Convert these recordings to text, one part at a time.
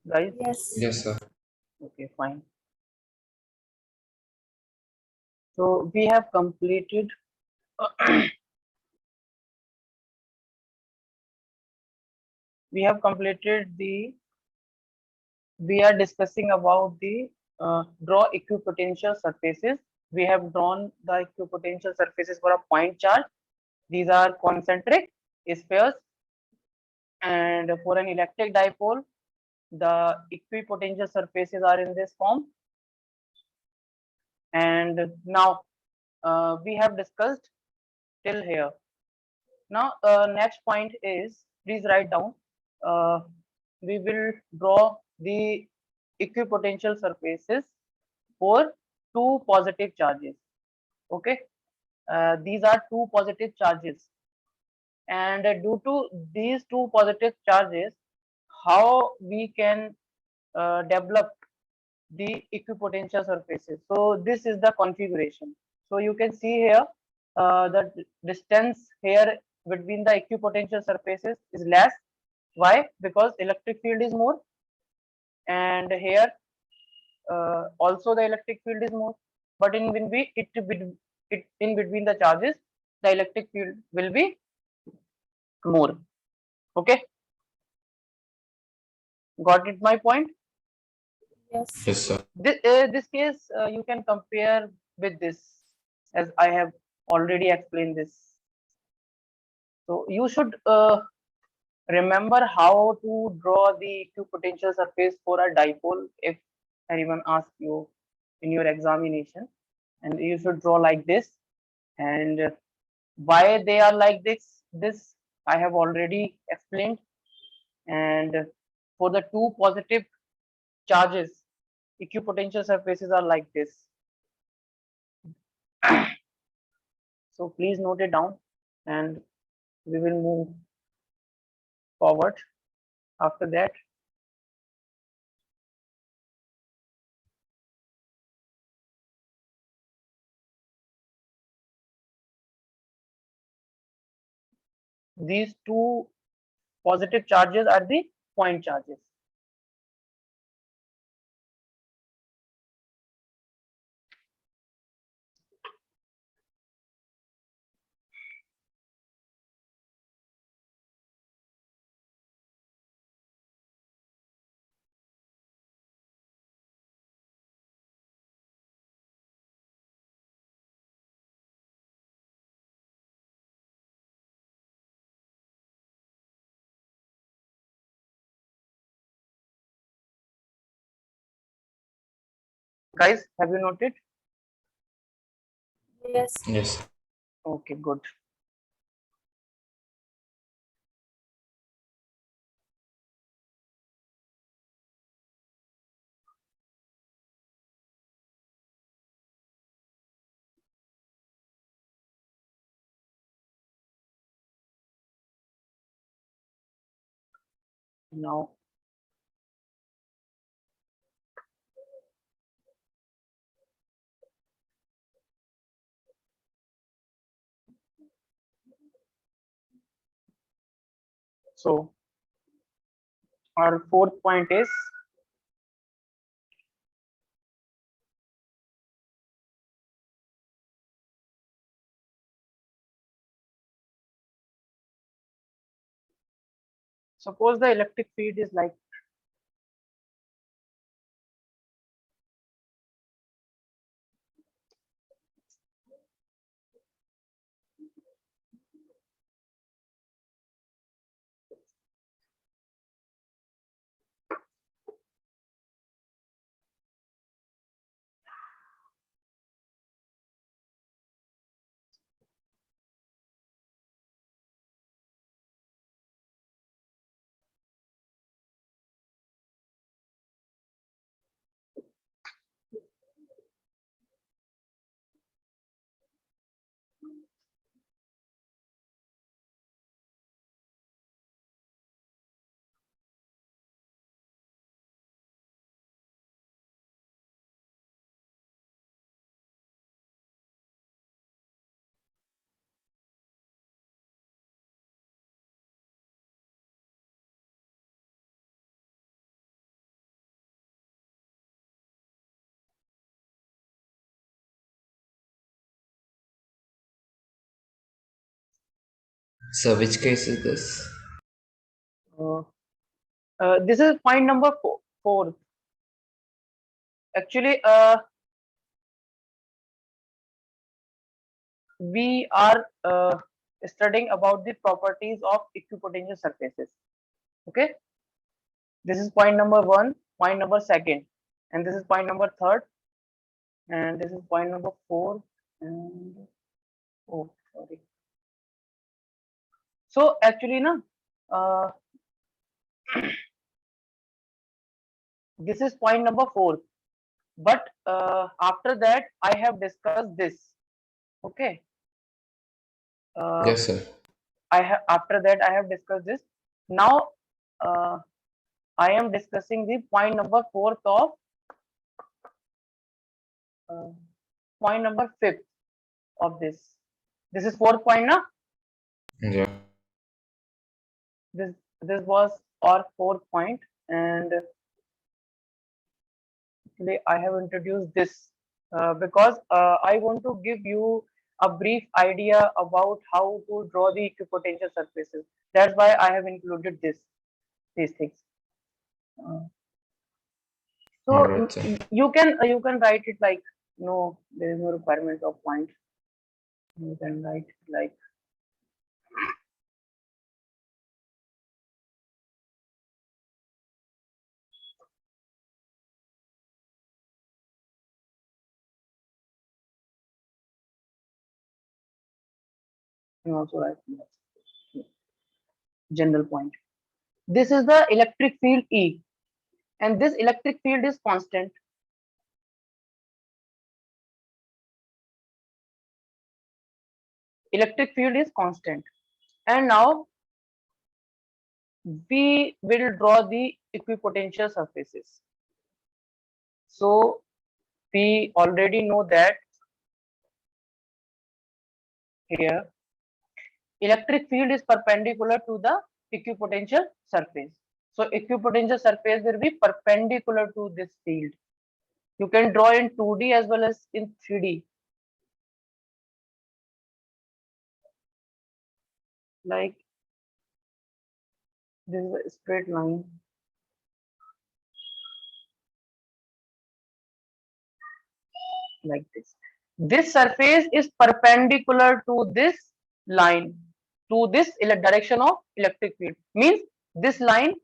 guys? Yes. Yes, sir. Okay, fine. So we have completed the we are discussing about the draw equipotential surfaces. We have drawn the equipotential surfaces for a point charge. These are concentric spheres, and for an electric dipole, the equipotential surfaces are in this form. And now we have discussed till here. Now next point is, please write down. Uh, we will draw the equipotential surfaces for two positive charges. Okay, these are two positive charges, and due to these two positive charges, how we can develop the equipotential surfaces. So this is the configuration. So you can see here the distance here between the equipotential surfaces is less. Why? Because electric field is more, and here also the electric field is more. But in in between the charges, the electric field will be more. Okay, got it my point? Yes. Yes, sir. This case you can compare with this, as I have already explained this. So you should remember how to draw the equipotential surface for a dipole if anyone asks you in your examination, and you should draw like this. And why they are like this I have already explained. And for the two positive charges, equipotential surfaces are like this. So please note it down, and we will move forward after that. These two positive charges are the point charges. Guys, have you noted? Yes. Yes. Okay, good. Now so our fourth point is suppose the electric field is like So which case is this? Uh, this is point number four. Actually, we are studying about the properties of equipotential surfaces. Okay, this is point number one, point number second, and this is point number third, and this is point number four, and oh, sorry. So actually, na, uh, this is point number four. But after that, I have discussed this. Okay. Uh, Yes, sir. I have after that I have discussed this. Now uh, I am discussing the point number fourth of uh, point number fifth of this. This is fourth point, na? Yeah. This was our fourth point, and actually I have introduced this because I want to give you a brief idea about how to draw the equipotential surfaces. That's why I have included these things. Uh, so All right, sir. you can write it like, no, there is no requirement of point. You can write like, you also write general point. This is the electric field E, and this electric field is constant. Electric field is constant, and now we will draw the equipotential surfaces. So we already know that here electric field is perpendicular to the equipotential surface. So equipotential surface will be perpendicular to this field. You can draw in 2D as well as in 3D. Like this is a straight line. Like this. This surface is perpendicular to this line, to this direction of electric field. Means this line,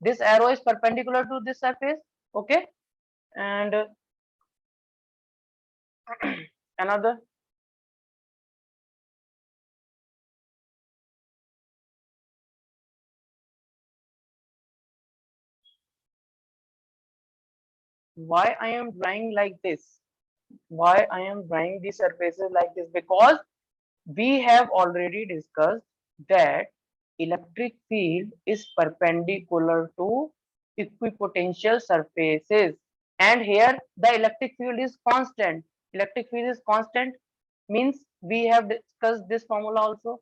this arrow is perpendicular to this surface. Okay, and another. Why I am drawing like this? Why I am drawing these surfaces like this? Because we have already discussed that electric field is perpendicular to equipotential surfaces, and here the electric field is constant. Electric field is constant means we have discussed this formula also,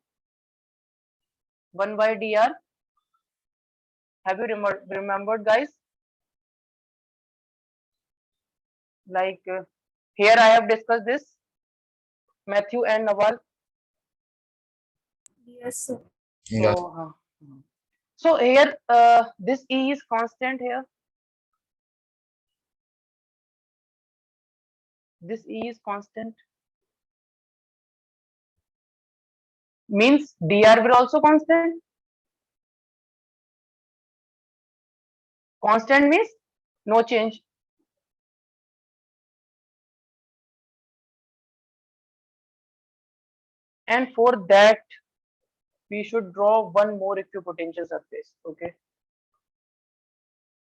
1 by dr. Have you remembered, guys? Like here I have discussed this, Matthew and Nawal. Yes, sir. So Yeah. so here this E is constant here. This E is constant. Means dr will also constant. Constant means no change. And for that we should draw one more equipotential surface. Okay,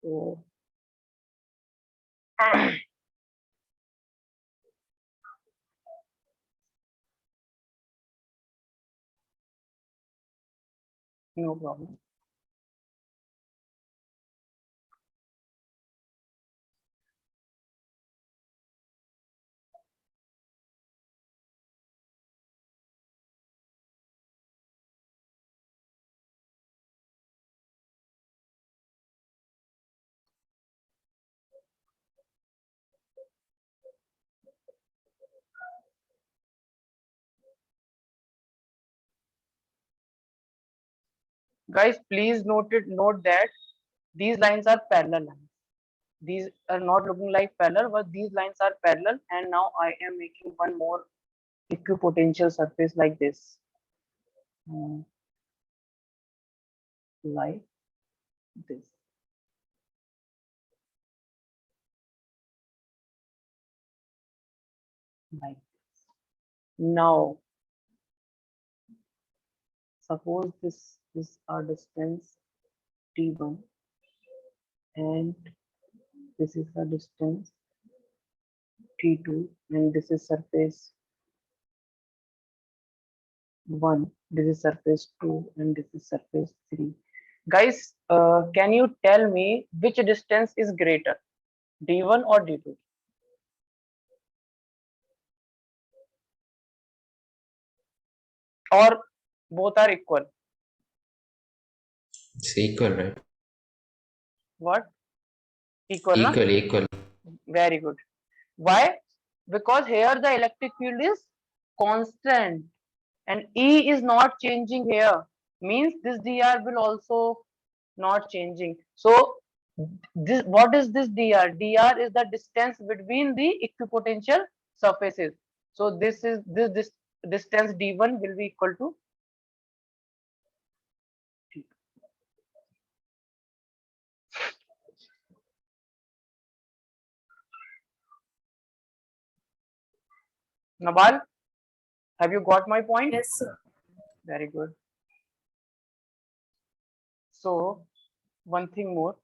so no problem. Guys, please note that these lines are parallel lines. These are not looking like parallel, but these lines are parallel. And now I am making one more equipotential surface like this. Like this. Like this. Now, suppose this is our distance T1 and this is the distance T2 and this is surface 1, this is surface 2 and this is surface 3. Guys, can you tell me which distance is greater, D1 or D2? Or both are equal? It's equal, right? What? Equal, na? Equal. Very good. Why? Because here the electric field is constant and E is not changing here. Means this dr will also not changing. So this, what is this dr? Dr is the distance between the equipotential surfaces. So this distance d1 will be equal to d2. Nabal, have you got my point? Yes, sir. Very good. So one thing more.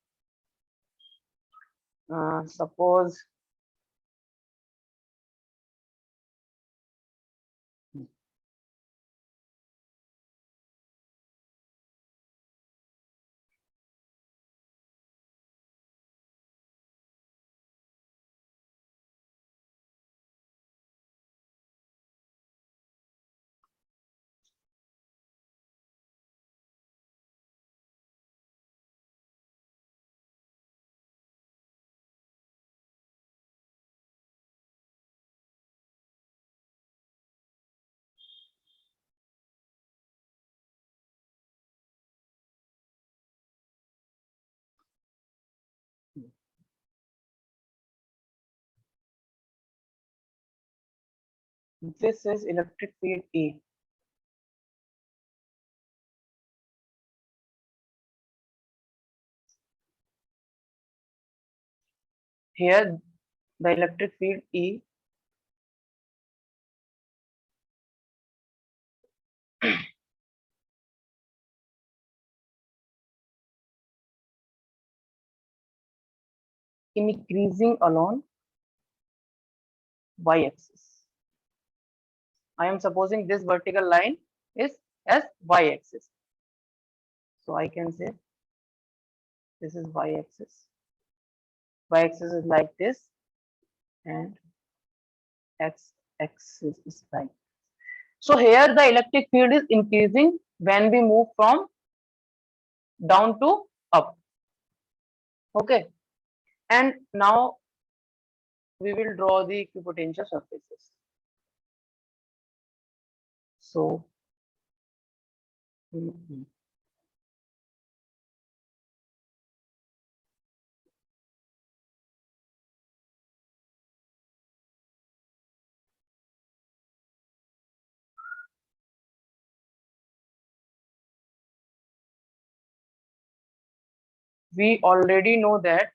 Suppose this is electric field E. Here the electric field E increasing along y-axis. I am supposing this vertical line is as y-axis. So I can say this is y-axis. Y-axis is like this and x-axis is like. So here the electric field is increasing when we move from down to up. Okay. And now we will draw the equipotential surfaces. So we already know that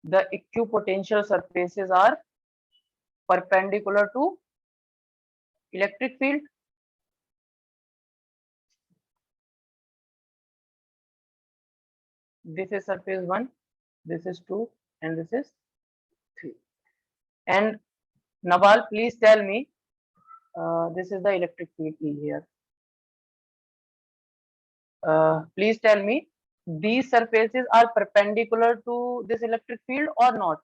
the equipotential surfaces are perpendicular to electric field. This is surface 1, this is 2 and this is 3. And Nawal, please tell me, this is the electric field E here. Please tell me, these surfaces are perpendicular to this electric field or not?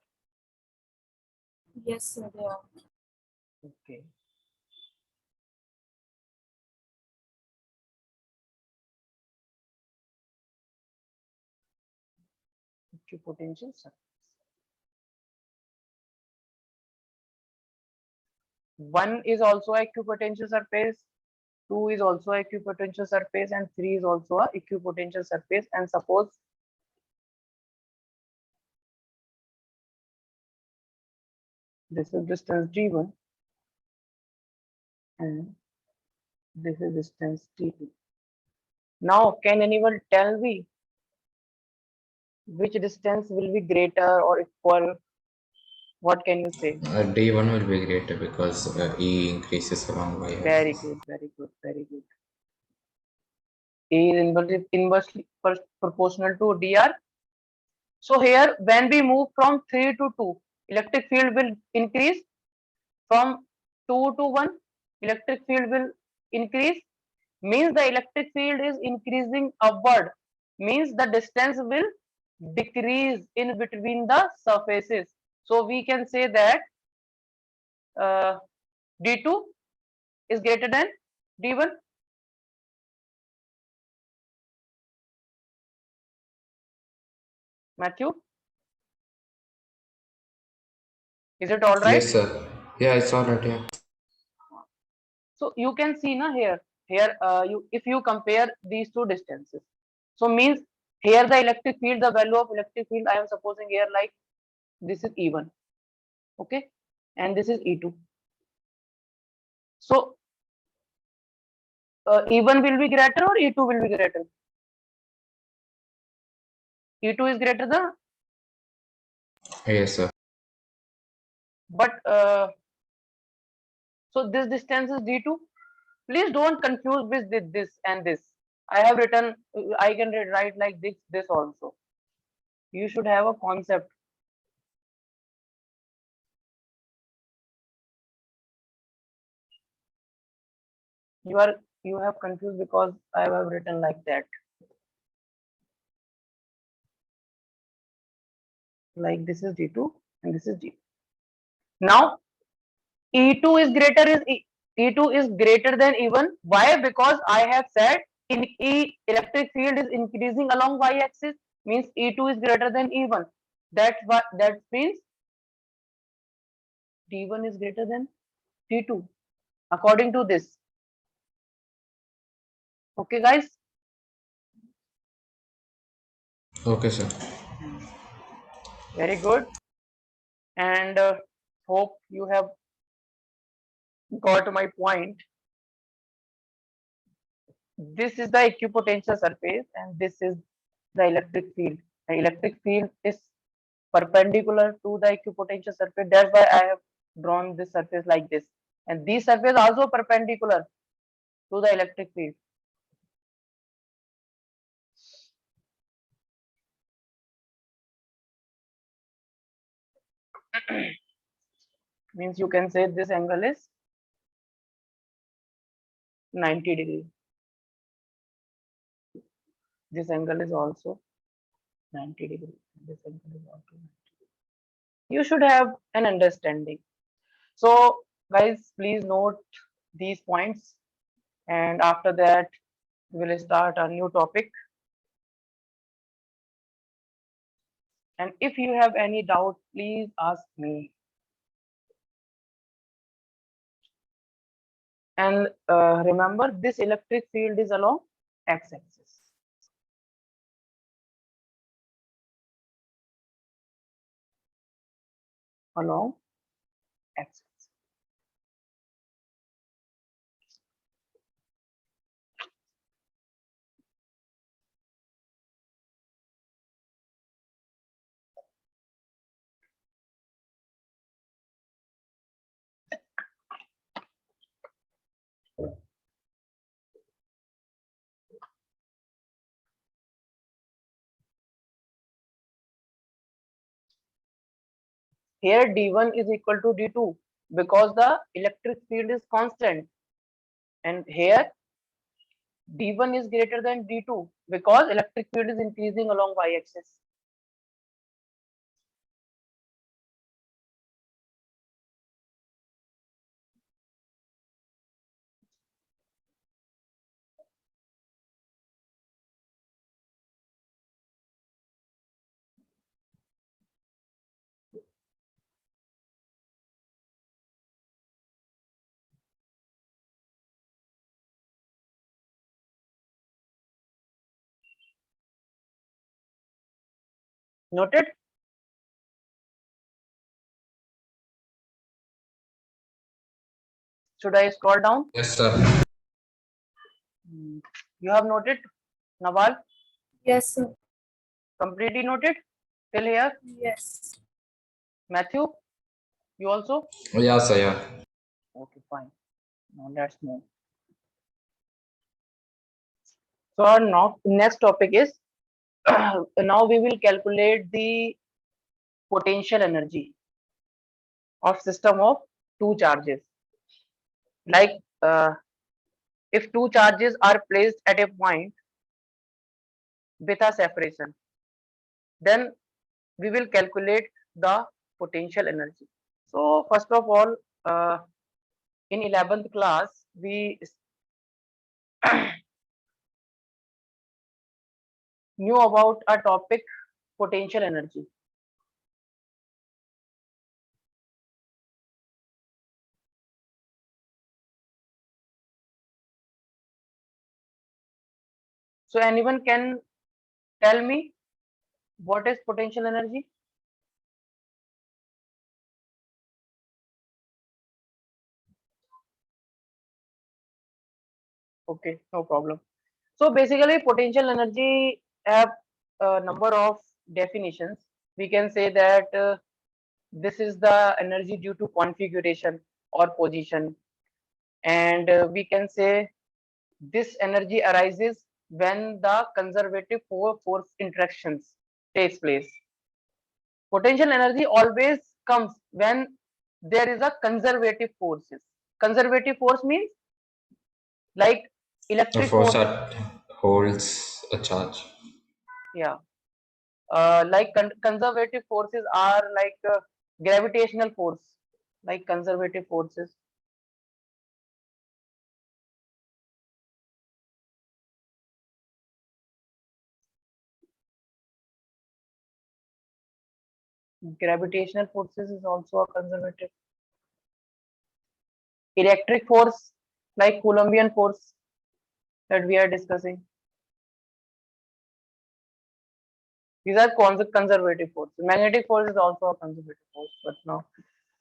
Yes, sir, they are. Okay. Equipotential surface. One is also equipotential surface, 2 is also a equipotential surface and 3 is also a equipotential surface. And suppose this is distance d1 and this is distance d2. Now, can anyone tell me which distance will be greater or equal? What can you say? D1 will be greater because E increases along Y Very axis. good, very good, very good. A is inversely proportional to dr. So here, when we move from 3 to 2, electric field will increase. From 2 to 1, electric field will increase. Means the electric field is increasing upward. Means the distance will decrease in between the surfaces. So we can say that uh, d2 is greater than d1. Matthew, is it all right? Yes, sir. Yeah, it's alright. Yeah. So you can see na here you if you compare these two distances. So means here the electric field, the value of electric field I am supposing here like this is E1, okay, and this is E2. So E1 will be greater or E2 will be greater? E2 is greater than, Yes, sir. but so this distance is D2. Please don't confuse with this and this. I have written, I can write like this also. You should have a concept. You have confused because I have written like that. Like this is D2 and this is D. Now E2 is greater is E2 is greater than E1. Why? Because I have said in E electric field is increasing along y axis, means E2 is greater than E1. That's what that means D1 is greater than D2 according to this. Okay, guys. Okay, sir. Very good. And hope you have got my point. This is the equipotential surface and this is the electric field. The electric field is perpendicular to the equipotential surface. That's why I have drawn this surface like this. And this surface also perpendicular to the electric field. Means you can say this angle is 90 degree. This angle is also 90 degree. This angle is also 90 degree. You should have an understanding. So guys, please note these points. And after that, we'll start a new topic. And if you have any doubt, please ask me. And remember, this electric field is along x-axis. Along x-axis. Here D1 is equal to D2 because the electric field is constant. And here D1 is greater than D2 because electric field is increasing along y-axis. Noted? Should I scroll down? Yes, sir. You have noted, Nawal? Yes, sir. Completely noted till here? Yes. Matthew, you also? Yeah, sir. Yeah. Okay, fine. Now let's move. So our next topic is now we will calculate the potential energy of system of two charges. Like if two charges are placed at a point with a separation, then we will calculate the potential energy. So first of all, in 11th class, we knew about a topic, potential energy. So anyone can tell me what is potential energy? Okay, no problem. So basically, potential energy have a number of definitions. We can say that this is the energy due to configuration or position, and we can say this energy arises when the conservative force interactions takes place. Potential energy always comes when there is a conservative forces. Conservative force means like A electric force force. that holds a charge. Yeah, like conservative forces are like gravitational force, like conservative forces. Gravitational forces is also a conservative. Electric force, like Coulombian force that we are discussing. These are conservative forces. Magnetic force is also a conservative force, but no.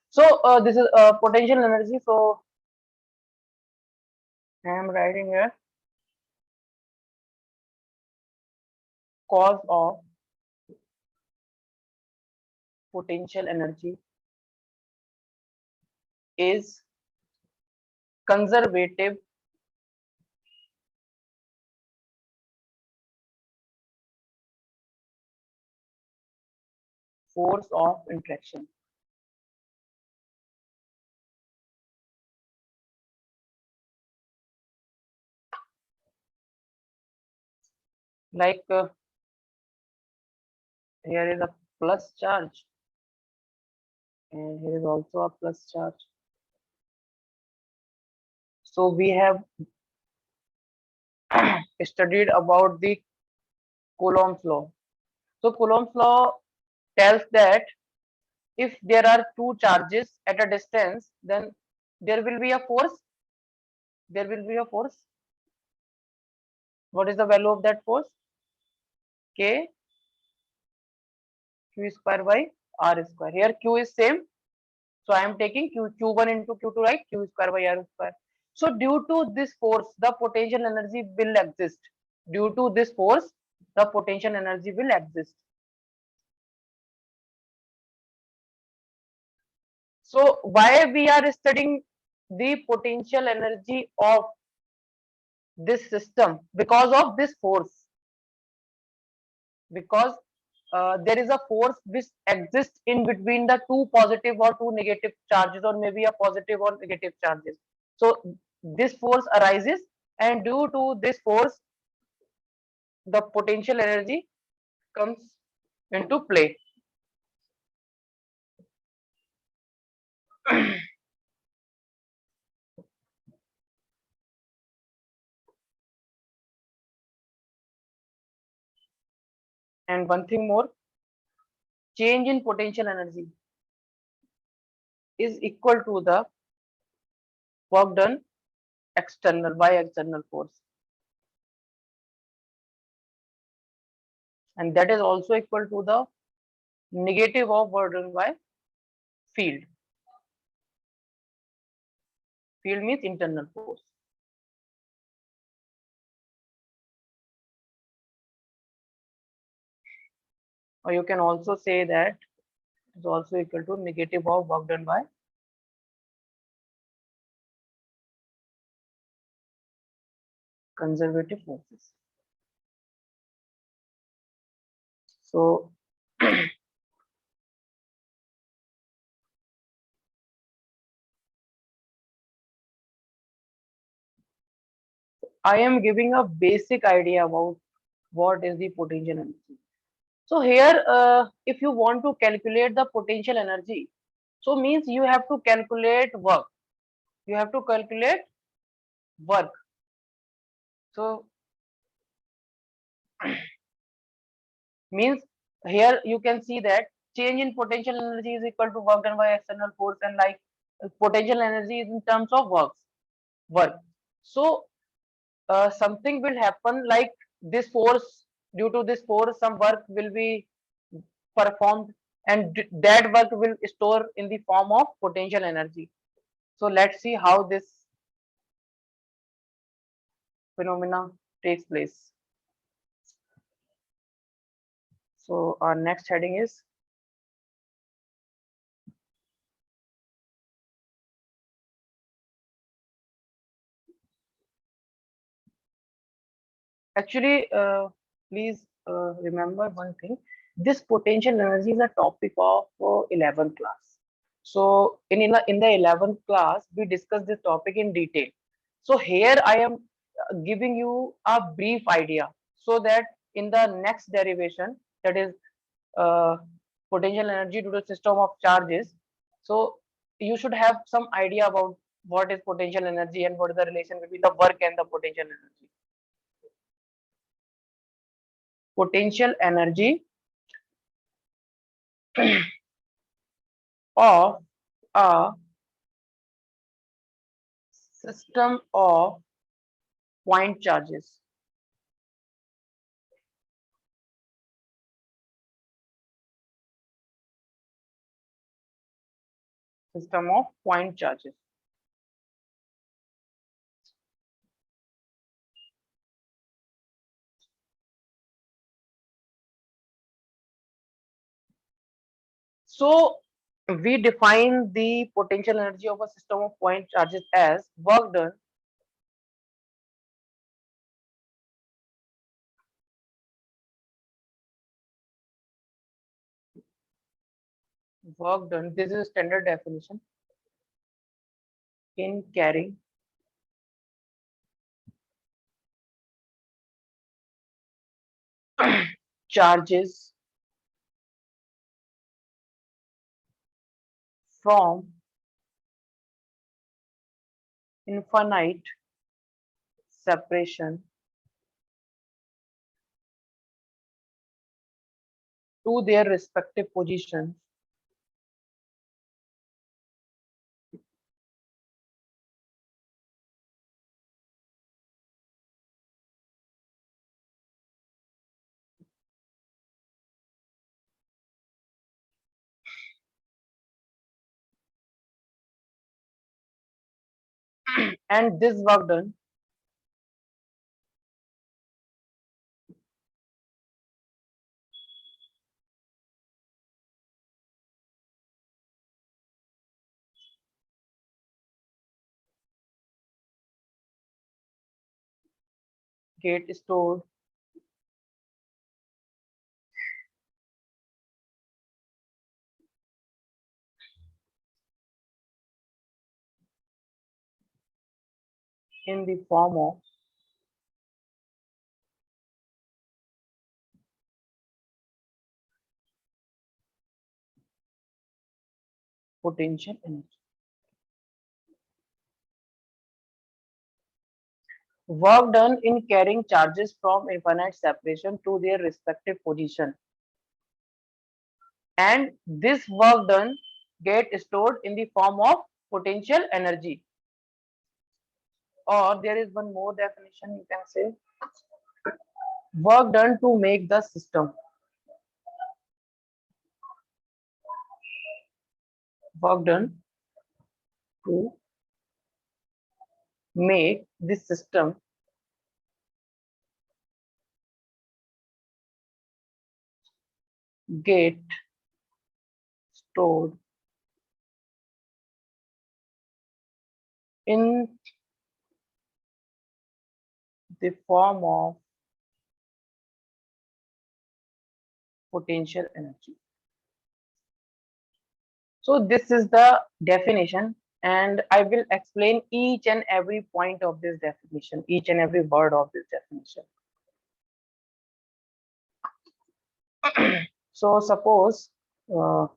So this is potential energy. So I am writing here cause of potential energy is conservative force of interaction. Like here is a plus charge and here is also a plus charge. So we have studied about the Coulomb's law. So Coulomb's law tells that if there are two charges at a distance, then there will be a force. There will be a force. What is the value of that force? K q square by r square. Here q is same. So I am taking q1 into q2, right? Q square by r square. So due to this force, the potential energy will exist. Due to this force, the potential energy will exist. So why we are studying the potential energy of this system? Because of this force. Because there is a force which exists in between the two positive or two negative charges, or maybe a positive or negative charges. So this force arises, and due to this force, the potential energy comes into play. And one thing more, change in potential energy is equal to the work done external by external force, and that is also equal to the negative of work done by field. Field means internal force. Or you can also say that is also equal to negative of work done by conservative forces. So I am giving a basic idea about what is the potential energy. So here, if you want to calculate the potential energy, so means you have to calculate work. You have to calculate work. So means here you can see that change in potential energy is equal to work done by external force, and like potential energy is in terms of work. So something will happen like this force, due to this force some work will be performed, and that work will store in the form of potential energy. So let's see how this phenomena takes place. So our next heading is actually, please remember one thing. This potential energy is a topic of 11th class. So in the 11th class, we discussed this topic in detail. So here I am giving you a brief idea, so that in the next derivation, that is uh, potential energy due to system of charges, so you should have some idea about what is potential energy and what is the relation between the work and the potential energy. Potential energy of a system of point charges. System of point charges. So we define the potential energy of a system of point charges as work done, this is standard definition, in carrying charges from infinite separation to their respective positions and this work done get stored in the form of potential energy. Work done in carrying charges from infinite separation to their respective position, and this work done get stored in the form of potential energy. Or there is one more definition, you can say work done to make the system work done to make this system get stored in the form of potential energy. So this is the definition, and I will explain each and every point of this definition, each and every word of this definition. So suppose uh,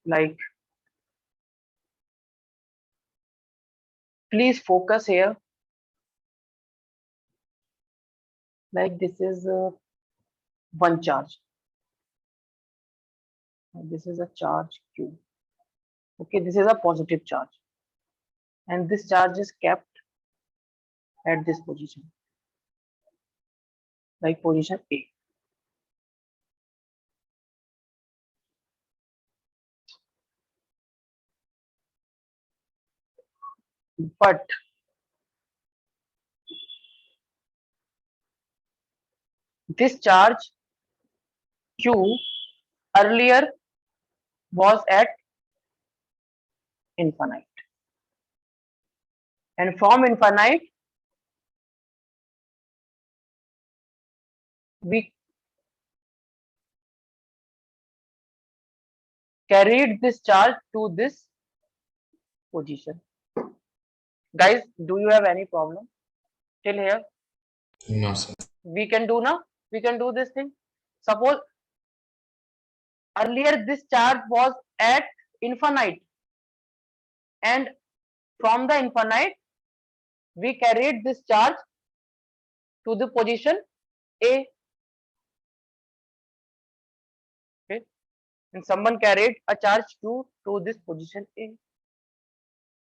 like, please focus here, like this is one charge, this is a charge q. Okay, this is a positive charge, and this charge is kept at this position, like position A. But this charge q earlier was at infinite, and from infinite we carried this charge to this position. Guys, do you have any problem till here? No, sir. We can do now. We can do this thing. Suppose earlier this charge was at infinite, and from the infinite we carried this charge to the position A. Okay, and someone carried a charge to this position A.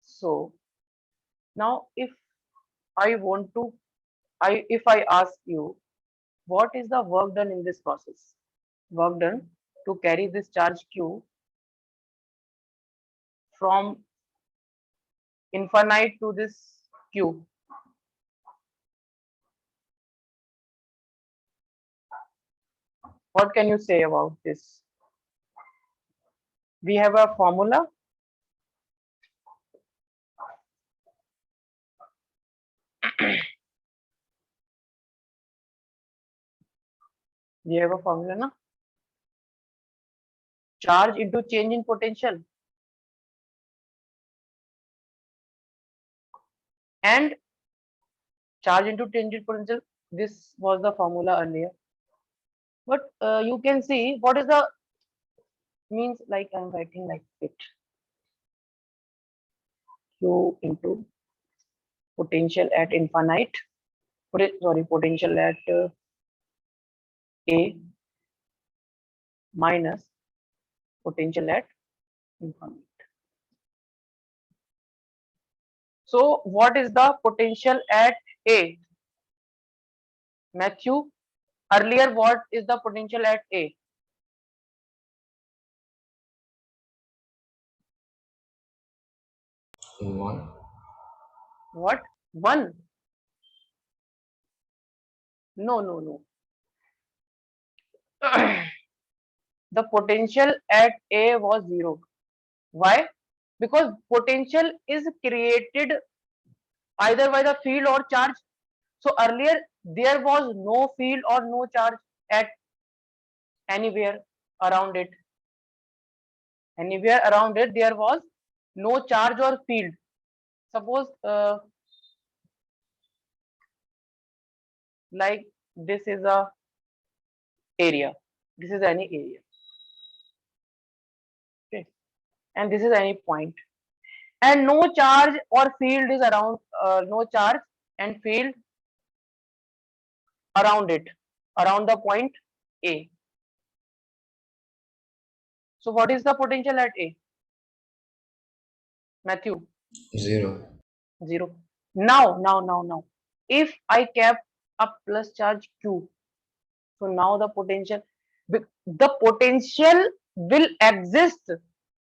So now if I ask you, what is the work done in this process? Work done to carry this charge q from infinite to this q. What can you say about this? We have a formula. We have a formula, na? Charge into change in potential, and charge into change in potential. This was the formula earlier, but you can see what is the means. Like I'm writing like it, q into potential at infinite. Potential at A minus potential at infinite. So what is the potential at A? Matthew, earlier what is the potential at A? One. What? 1? No, no, no. The potential at A was 0. Why? Because potential is created either by the field or charge. So earlier there was no field or no charge at anywhere around it. Anywhere around it there was no charge or field. Suppose like this is a area, this is any area, okay, and this is any point, and no charge or field is around, no charge and field around it, around the point A. So what is the potential at A? Matthew? 0. 0. Now, if I kept a plus charge Q, so now the potential will exist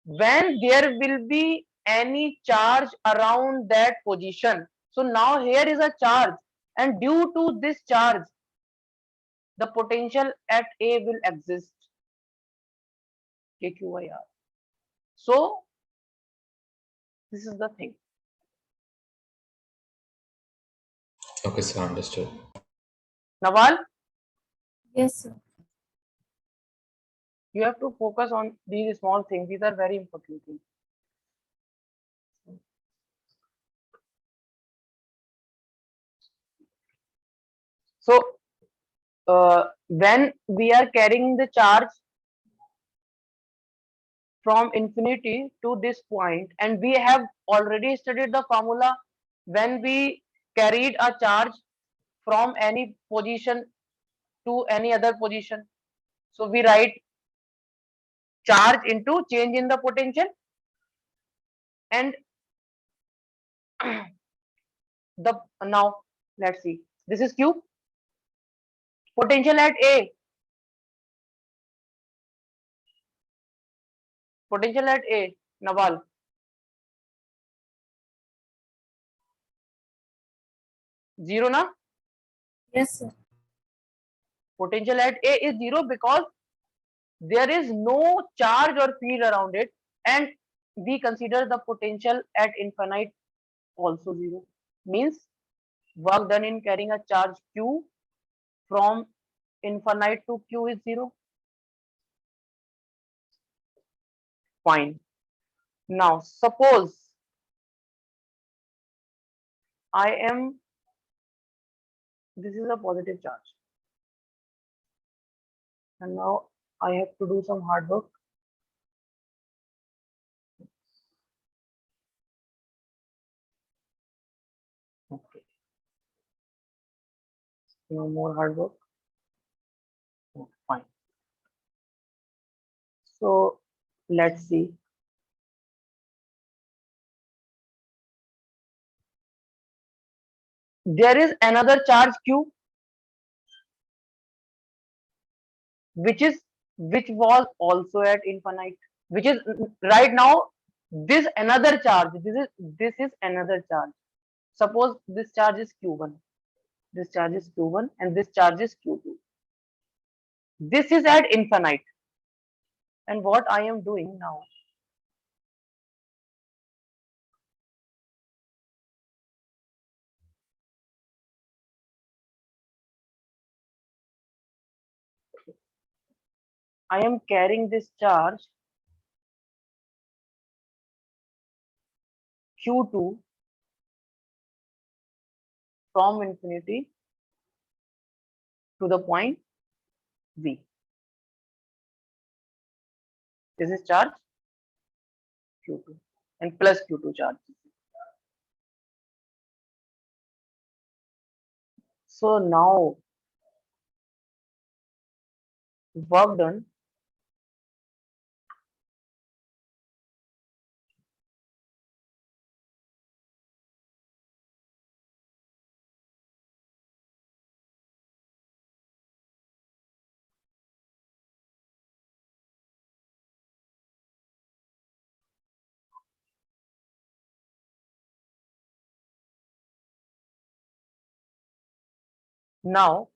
when there will be any charge around that position. So now here is a charge, and due to this charge, the potential at A will exist. KQIR. So this is the thing. Okay, sir, understood. Nawal, Yes, sir. you have to focus on these small things. These are very important things. So when we are carrying the charge from infinity to this point, and we have already studied the formula when we carried a charge from any position to any other position. So we write charge into change in the potential, and the now let's see, this is Q, potential at A, potential at A, Nawal, 0 na. Yes, sir. Potential at A is 0 because there is no charge or field around it, and we consider the potential at infinite also 0. Means work done in carrying a charge Q from infinite to Q is 0. Fine. Now suppose this is a positive charge, and now I have to do some hard work. Okay. No more hard work. Oh, fine. So let's see. There is another charge Q which was also at infinite, which is right now this another charge. This is another charge. Suppose this charge is Q1, this charge is Q1, and this charge is Q2. This is at infinite, and what I am doing now, I am carrying this charge Q2 from infinity to the point V. This is charge Q2 and plus Q2 charge. So now work done now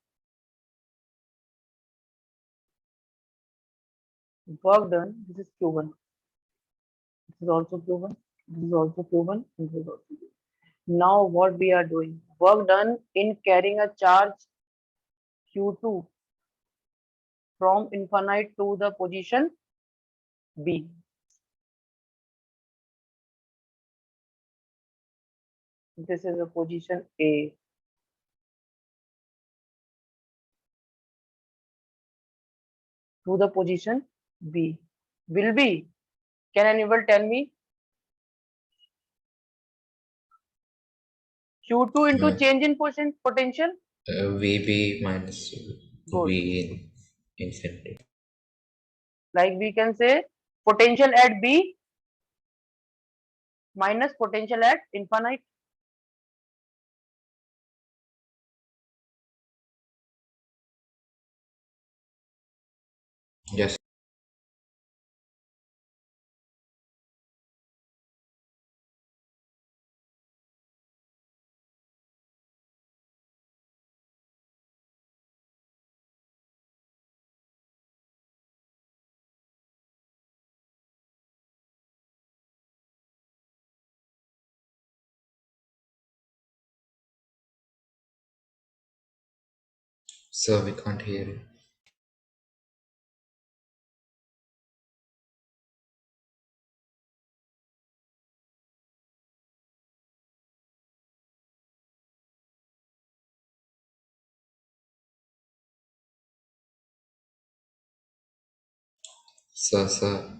work done. This is Q1. This is also Q1. This is also Q1. This is also Q1. Now what we are doing? Work done in carrying a charge Q2 from infinite to the position B. This is the position A. To the position B. Will be. Can anyone tell me? Q2 into change in potential? VB minus Good. V in infinity. Like we can say potential at B minus potential at infinite. Yes. Sir, we can't hear you. Sir.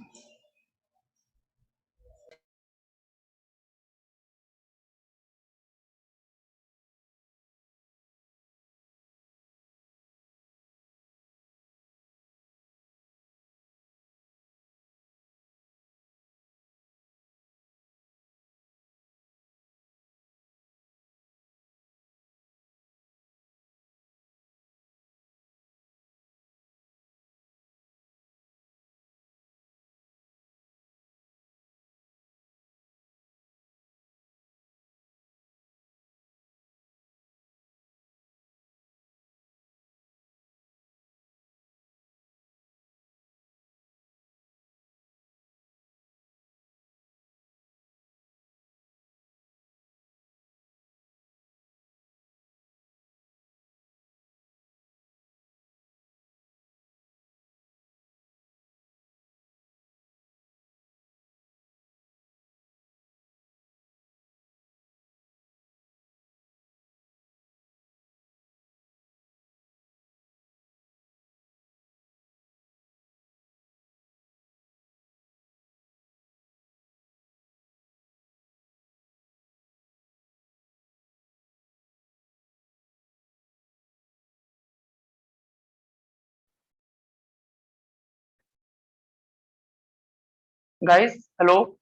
Guys, hello.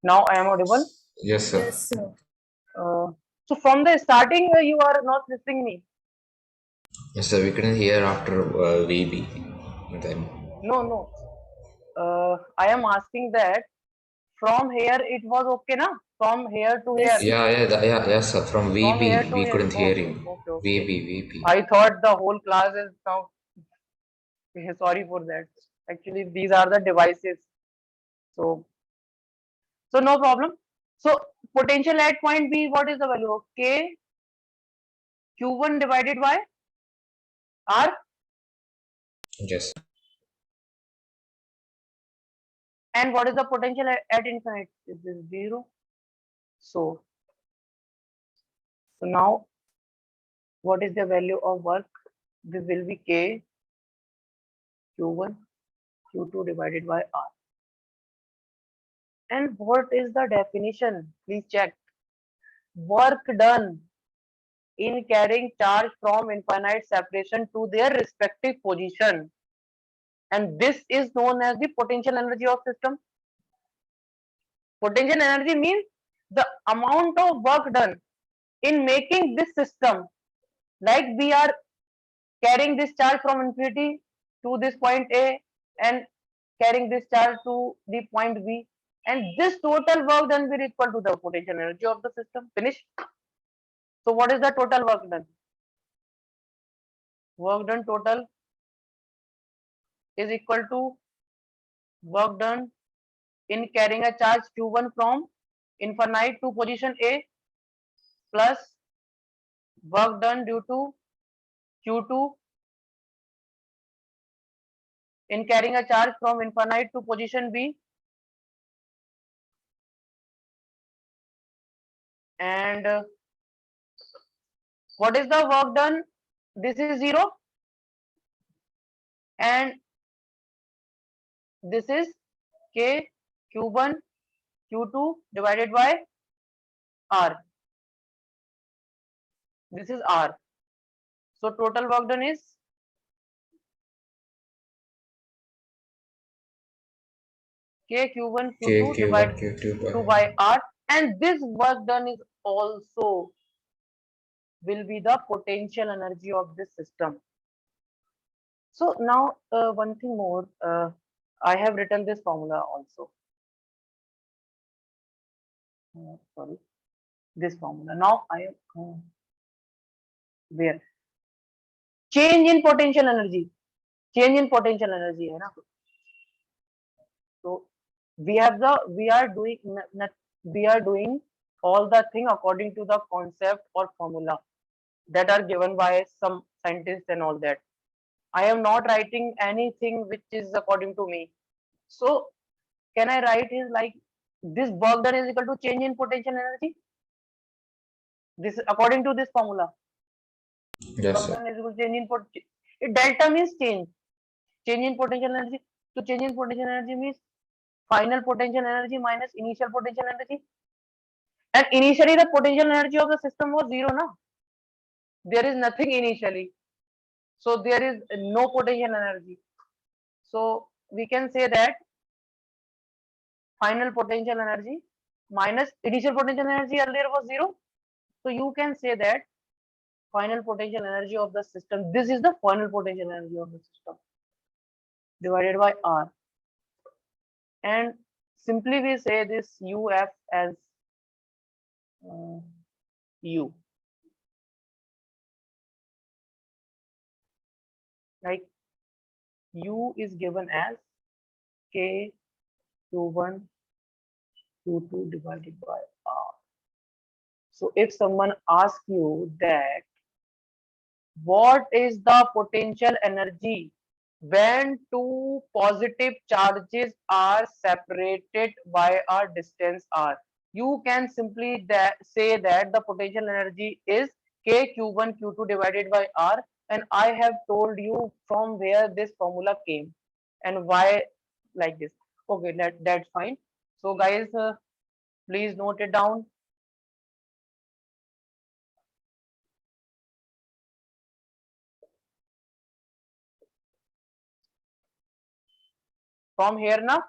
Now I am audible. Yes, sir. Yes, sir. So from the starting, you are not listening me. Yes, sir. We couldn't hear after VB. Then. No. I am asking that from here it was okay, na? From here to Yes, here. sir. Yes, sir. From From here VB, to we here. couldn't hear Okay, him. okay. VB. I thought the whole class is now. Sorry for that. Actually, these are the devices. So, so no problem. So potential at point B, what is the value of K Q1 divided by R, Yes. and what is the potential at infinite? Is this 0? So now what is the value of work? This will be K Q1 Q2 divided by R. And what is the definition? Please check. Work done in carrying charge from infinite separation to their respective position. And this is known as the potential energy of system. Potential energy means the amount of work done in making this system, like we are carrying this charge from infinity to this point A and carrying this charge to the point B, and this total work done will equal to the potential energy of the system. Finish. So what is the total work done? Work done total is equal to work done in carrying a charge Q1 from infinite to position A plus work done due to Q2 in carrying a charge from infinite to position B, and what is the work done? This is 0 and this is K Q1 Q2 divided by R. This is R. So total work done is K Q1 K Q2 Q1 divided Q2 2 by R and this work done is also will be the potential energy of this system. So now one thing more, I have written this formula also. Sorry, this formula. Now I am where change in potential energy. Change in potential energy है ना. So we are doing all the thing according to the concept or formula that are given by some scientists and all that. I am not writing anything which is according to me. So can I write is like this work done is equal to change in potential energy? This according to this formula. Yes, Work sir. done is equal to change in delta means change. Change in potential energy. So change in potential energy means final potential energy minus initial potential energy. And initially the potential energy of the system was zero, no? There is nothing initially. So there is no potential energy. So we can say that final potential energy minus initial potential energy earlier was zero. So you can say that final potential energy of the system, this is the final potential energy of the system divided by R. And simply we say this UF as U. Like U is given as K Q1 Q2 divided by R. So if someone asks you that what is the potential energy when two positive charges are separated by a distance r, you can simply say that the potential energy is k q1 q2 divided by r, and I have told you from where this formula came and why like this. Okay, that's fine. So guys, please note it down. From here now.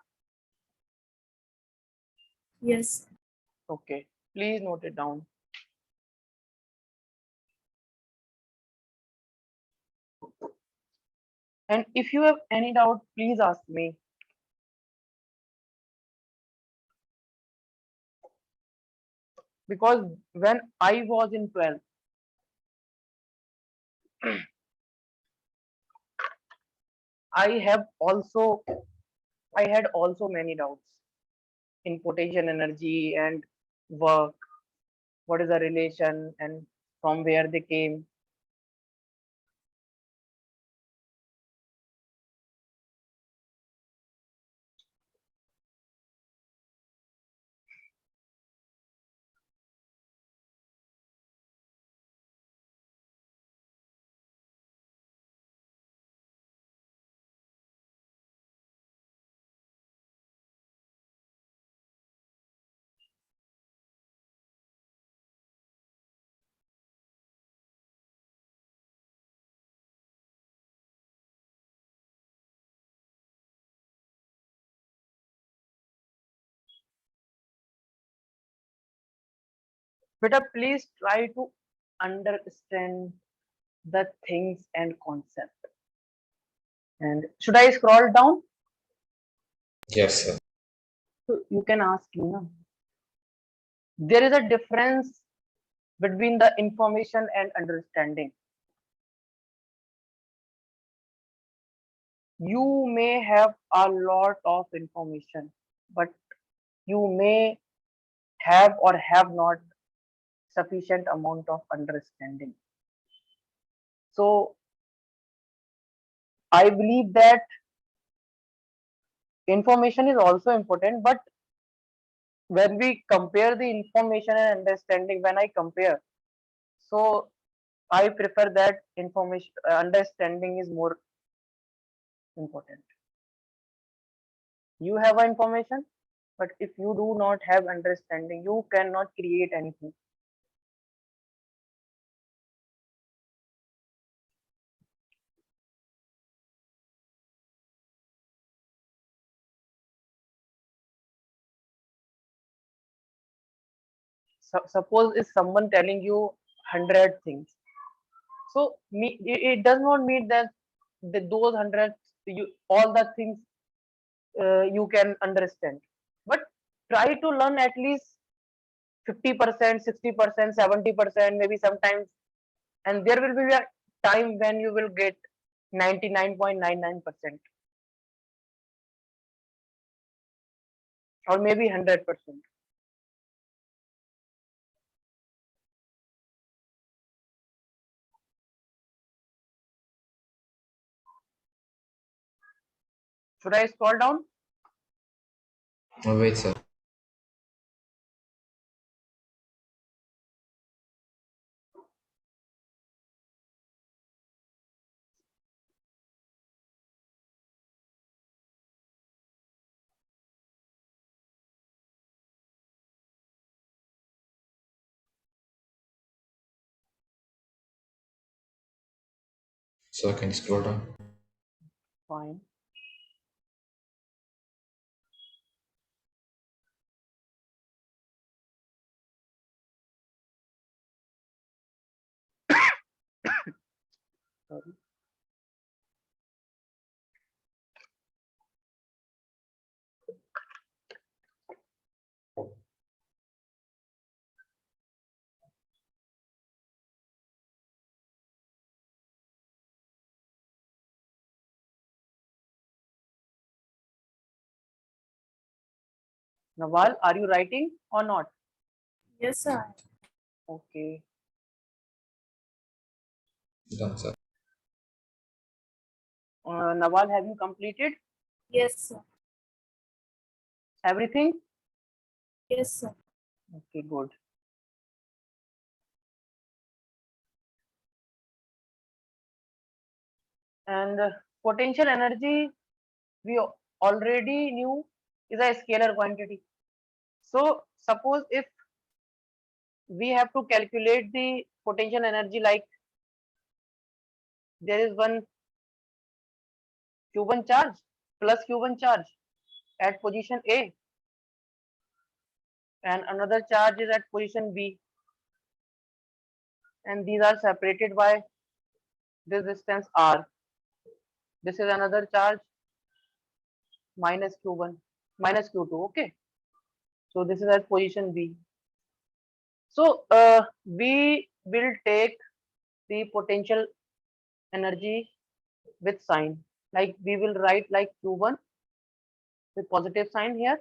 Yes. Okay, please note it down. And if you have any doubt, please ask me. Because when I was in 12th, I have also I had also many doubts in potential energy and work. What is the relation and from where they came? But please try to understand the things and concept. And should I scroll down? Yes, sir. So you can ask me. No? There is a difference between the information and understanding. You may have a lot of information, but you may have or have not sufficient amount of understanding. So I believe that information is also important, but when we compare the information and understanding, when I compare, so I prefer that information understanding is more important. You have information, but if you do not have understanding, you cannot create anything. suppose is someone telling you 100 things, so it does not mean that those 100 all the things you can understand, but try to learn at least 50%, 60%, 70%, maybe sometimes, and there will be a time when you will get 99.99% or maybe 100%. Should I scroll down? Oh, wait, sir. So can you scroll down? Fine. Sorry. Nawal, are you writing or not? Yes, sir. Okay. Done, sir. Nawal, have you completed Yes, sir. everything? Yes, sir. Okay, good. And potential energy we already knew is a scalar quantity. So suppose if we have to calculate the potential energy, like there is one Q1 charge plus Q1 charge at position A and another charge is at position B, and these are separated by this distance R. This is another charge minus Q1 minus Q2. Okay, so this is at position B. So we will take the potential energy with sign, like we will write like Q1 with positive sign here,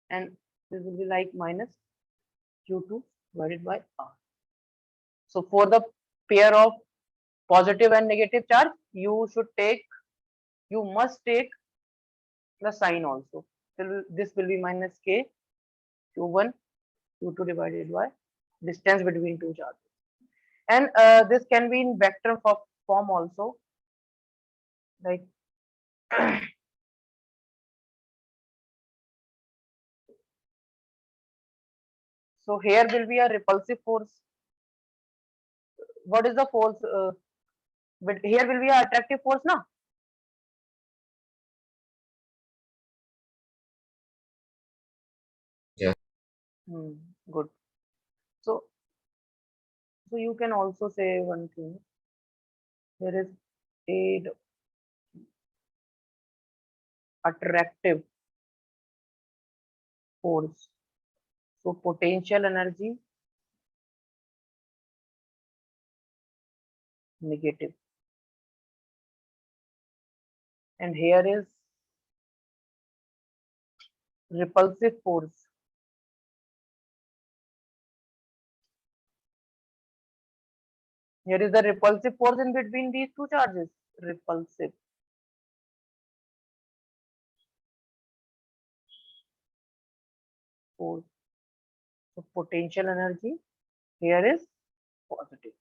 and this will be like minus Q2 divided by R. So for the pair of positive and negative charge, you must take the sign also. This will be minus K Q1 Q2 divided by distance between two charges. And this can be in vector form also, like so here will be a repulsive force. What is the force? But here will be a attractive force, now. Yeah. Good. So you can also say one thing. There is a attractive force. So potential energy negative, and here is repulsive force. Here is the repulsive force in between these two charges. Repulsive force. So potential energy here is positive.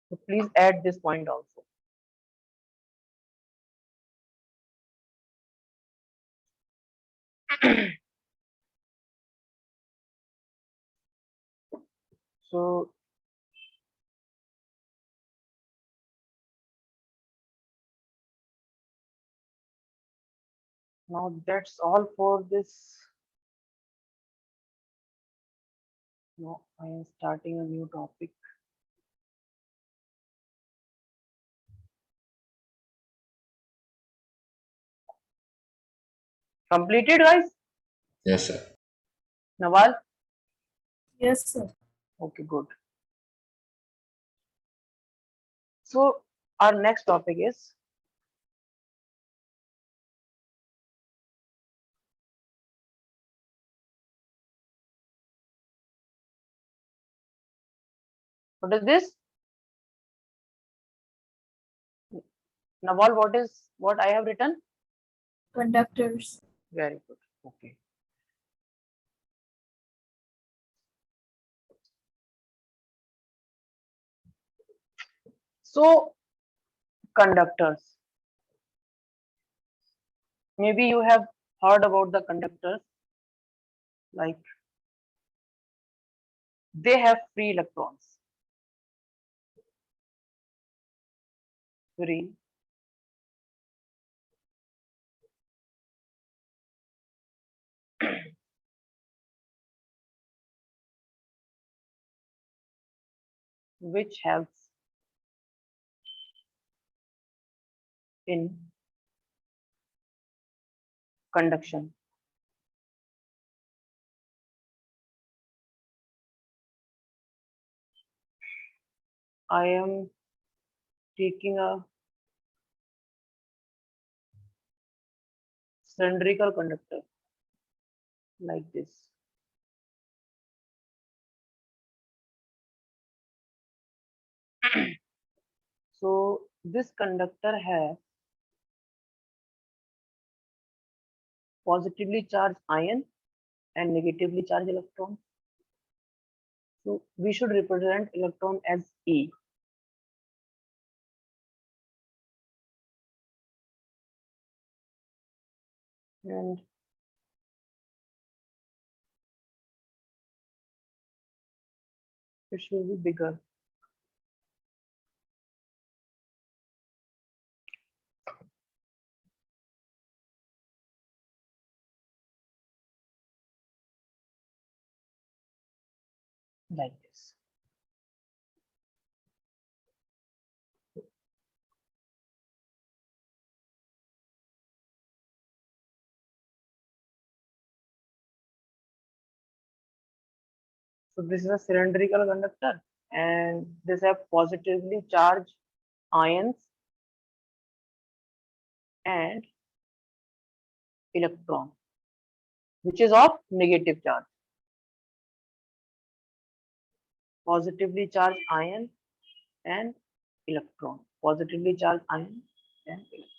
So please add this point also. So now that's all for this Now I am starting a new topic. Completed, guys? Yes, sir. Nawal? Yes, sir. Okay, good. So our next topic is what is this? Nawal, what I have written? Conductors. Very good. Okay. So conductors. Maybe you have heard about the conductors, like they have free electrons. Free. Which helps in conduction. I am taking a cylindrical conductor like this. So this conductor has positively charged ion and negatively charged electron. So we should represent electron as E. And it should be bigger. Like this. So this is a cylindrical conductor and this have positively charged ions and electron, which is of negative charge. Positively charged ion and electron. Positively charged ion and electron.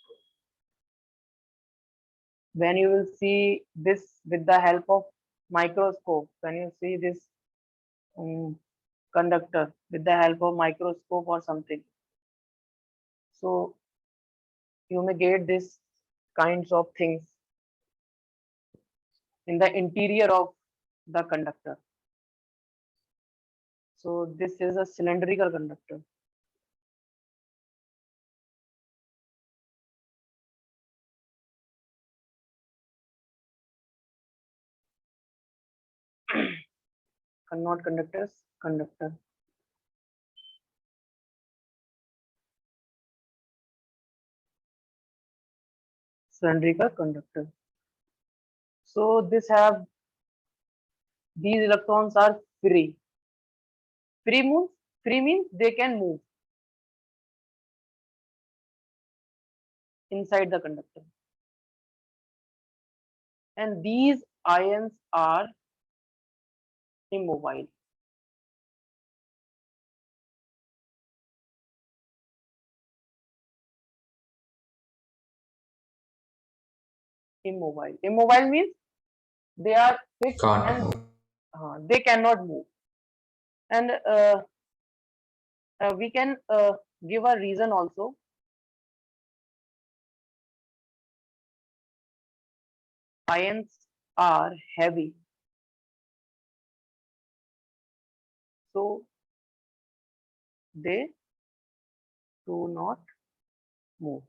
When you will see this with the help of microscope, when you see this conductor with the help of microscope or something, so you may get this kinds of things in the interior of the conductor. So this is a cylindrical conductor. Not conductors, conductor. Cylindrical conductor. So these electrons are free. Free means they can move inside the conductor. And these ions are immobile. Immobile. Immobile means they are fixed Can't and move. they cannot move. And we can give a reason also. Ions are heavy, so they do not move.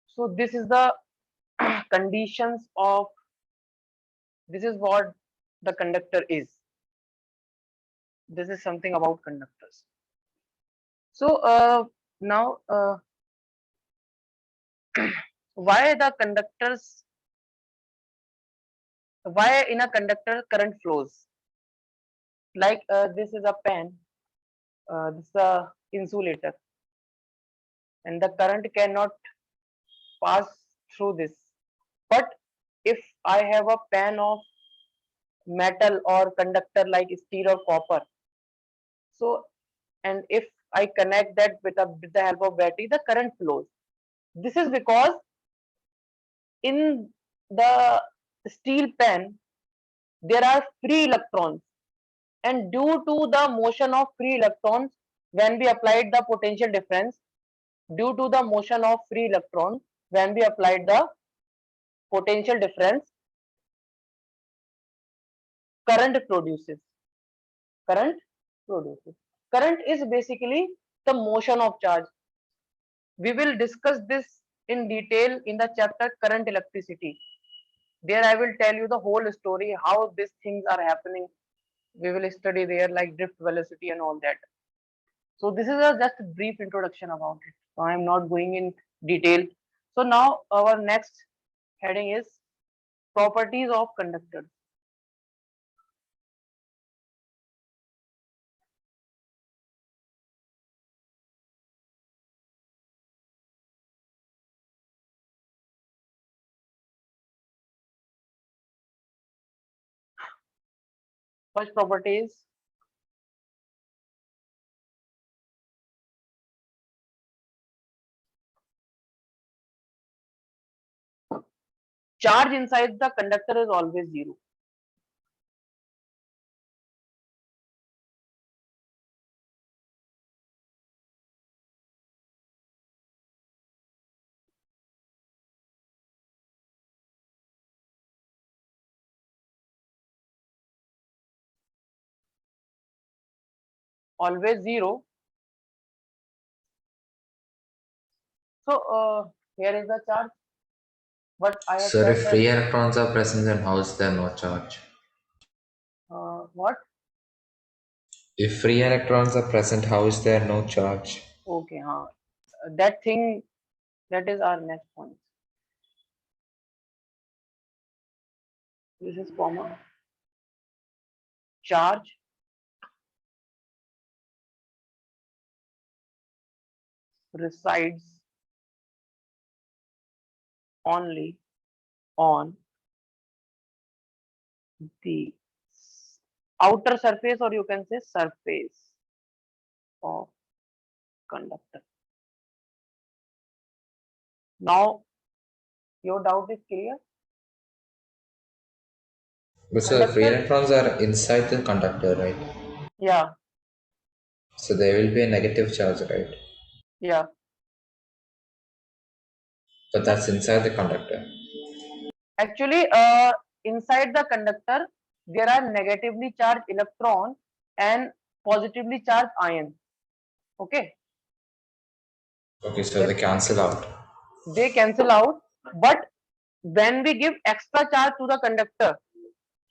So this is the conditions of This is what the conductor is. This is something about conductors. So now why the conductors, why in a conductor current flows? Like this is a pen, this is a insulator, and the current cannot pass through this. But if I have a pen of metal or conductor like steel or copper, so and if I connect that with the help of battery, the current flows. This is because in the steel pen there are free electrons, and due to the motion of free electrons, when we applied the potential difference, due to the motion of free electrons, when we applied the potential difference, current produces. Current produces. Current is basically the motion of charge. We will discuss this in detail in the chapter current electricity. There I will tell you the whole story, how these things are happening. We will study there like drift velocity and all that. So this is just a brief introduction about it. So I am not going in detail. So now our next heading is properties of conductors. First property is charge inside the conductor is always zero. Always zero. So here is the charge. What I have Sir, said if that free electrons are present, then how is there no charge? what? If free electrons are present, how is there no charge? Okay, that thing, that is our next point. This is comma. Charge resides only on the outer surface, or you can say surface of conductor. Now your doubt is clear. But sir, free Conductor, electrons are inside the conductor, right? yeah, So there will be a negative charge, right? yeah. But The that's inside the conductor. actually inside the conductor there are negatively charged electron and positively charged ion. Okay, Okay, so they there, cancel out. they cancel out. But when we give extra charge to the conductor,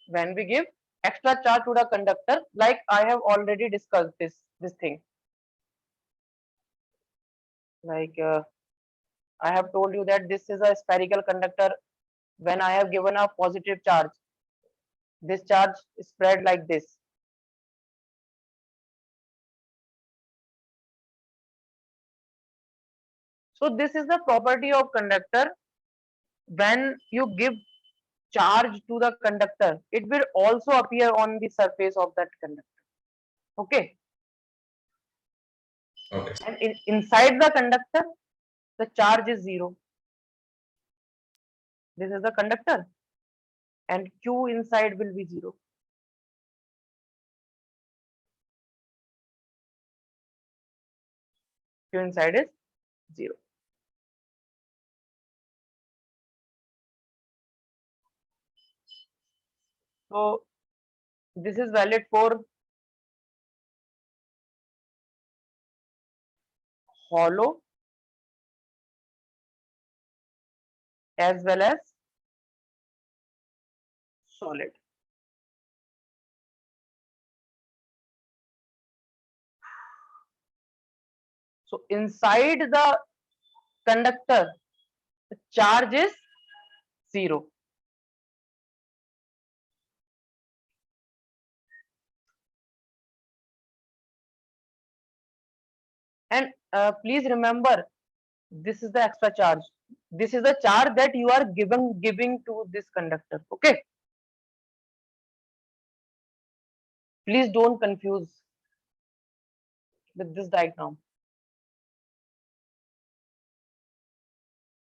when we give extra charge to the conductor, like I have already discussed this thing, like I have told you that this is a spherical conductor. When I have given a positive charge, this charge is spread like this. So this is the property of conductor. When you give charge to the conductor, it will also appear on the surface of that conductor. Okay, Okay. and inside the conductor the charge is zero. This is the conductor, and q inside will be zero. Q inside is zero. So this is valid for hollow as well as solid. So inside the conductor, the charge is 0. And please remember, this is the extra charge. This is the charge that you are giving to this conductor. Okay. Please don't confuse with this diagram,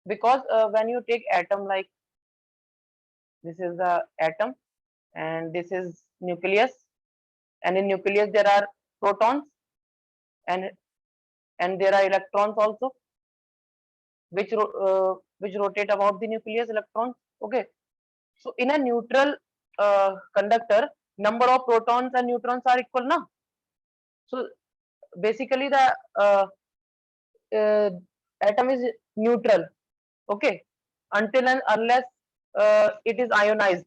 because when you take atom, like this is the atom and this is nucleus, and in nucleus there are protons and there are electrons also, which rotate about the nucleus, electrons. Okay, so in a neutral conductor, number of protons and neutrons are equal now. So basically the uh, atom is neutral. Okay, until and unless it is ionized.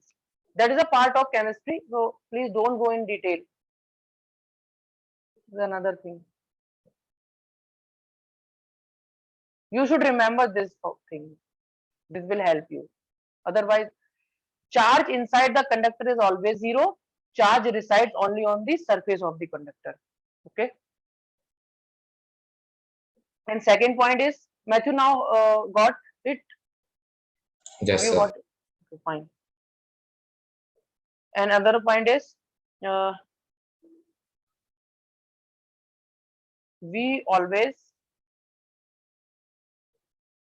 That is a part of chemistry, so please don't go in detail. This is another thing. You should remember this thing. This will help you. Otherwise, charge inside the conductor is always 0. Charge resides only on the surface of the conductor. Okay. And second point is, Matthew now got it. Have Yes, you sir. got it? Okay, fine. And another point is, we always.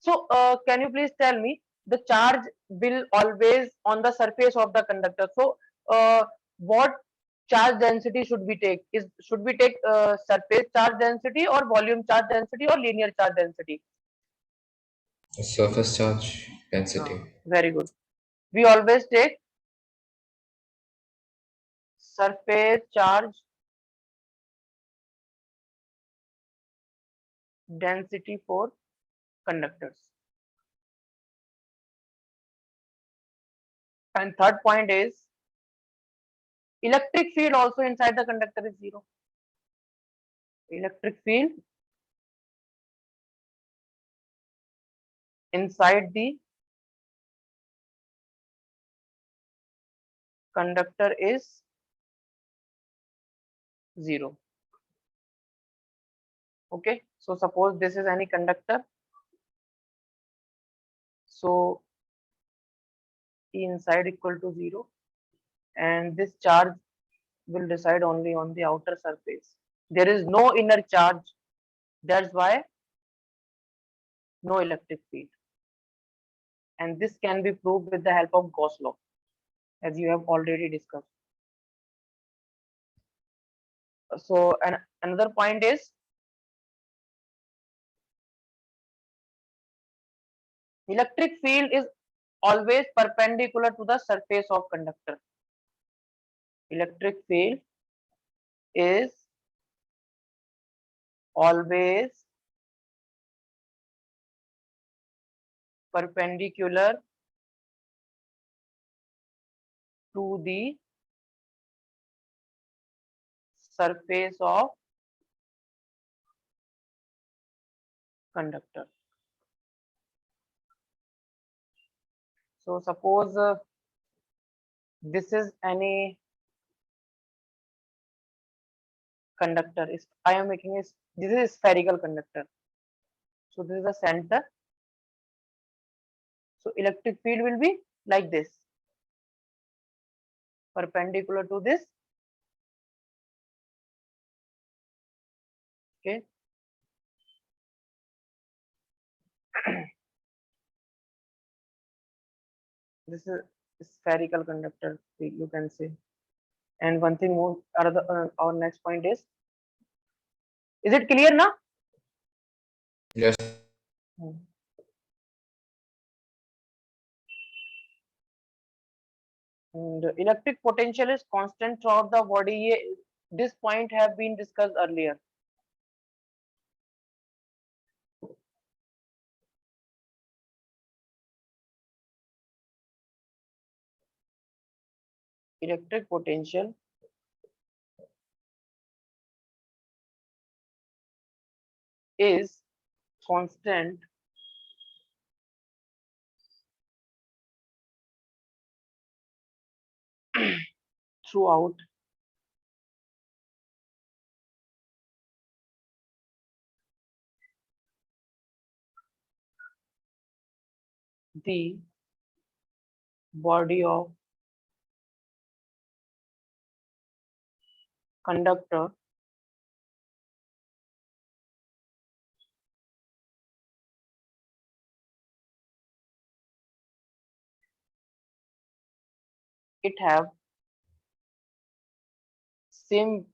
So, can you please tell me, the charge will always on the surface of the conductor. So, what charge density should we take? Should we take surface charge density or volume charge density or linear charge density? Surface charge density. Very good. We always take surface charge density for conductors. And third point is, electric field also inside the conductor is 0. Electric field inside the conductor is 0. Okay, so suppose this is any conductor. So E inside equal to 0, and this charge will reside only on the outer surface. There is no inner charge. That's why no electric field. And this can be proved with the help of Gauss law, as you have already discussed. So, and another point is, electric field is always perpendicular to the surface of conductor. Electric field is always perpendicular to the surface of conductor. So suppose this is any conductor. Is I am making this. This is a spherical conductor. So this is the center. So electric field will be like this, perpendicular to this. Okay. This is a spherical conductor, you can say. And one thing more, our next point is it clear now? Yes. And electric potential is constant throughout the body. This point have been discussed earlier. electric potential is constant throughout the body of conductor it have same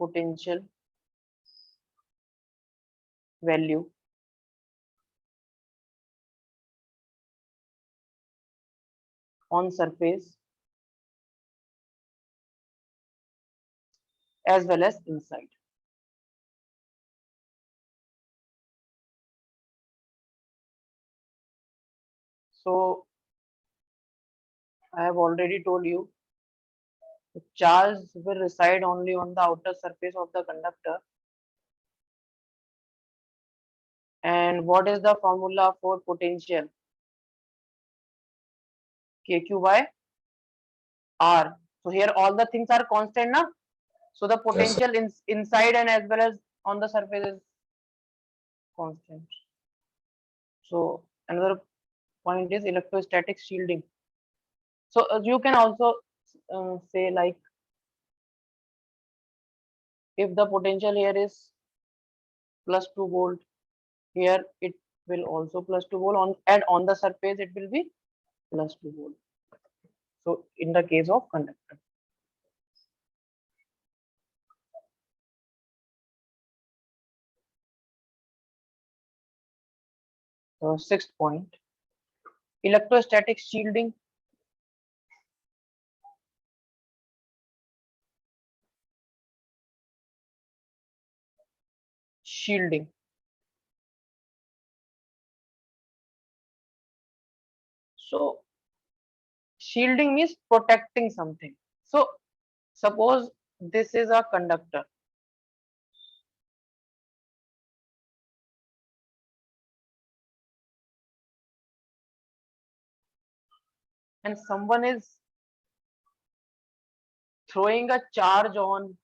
potential value on surface as well as inside. So I have already told you the charge will reside only on the outer surface of the conductor. And what is the formula for potential? KQ by R. So here all the things are constant now. So the Yes, sir. potential inside and as well as on the surface is constant. So another point is electrostatic shielding. So you can also say like if the potential here is plus 2 volt, here it will also plus 2 volt on, and on the surface it will be plus 2 volt. So in the case of conductor. So sixth point, electrostatic shielding. Shielding. So shielding means protecting something. So suppose this is a conductor and someone is throwing a charge on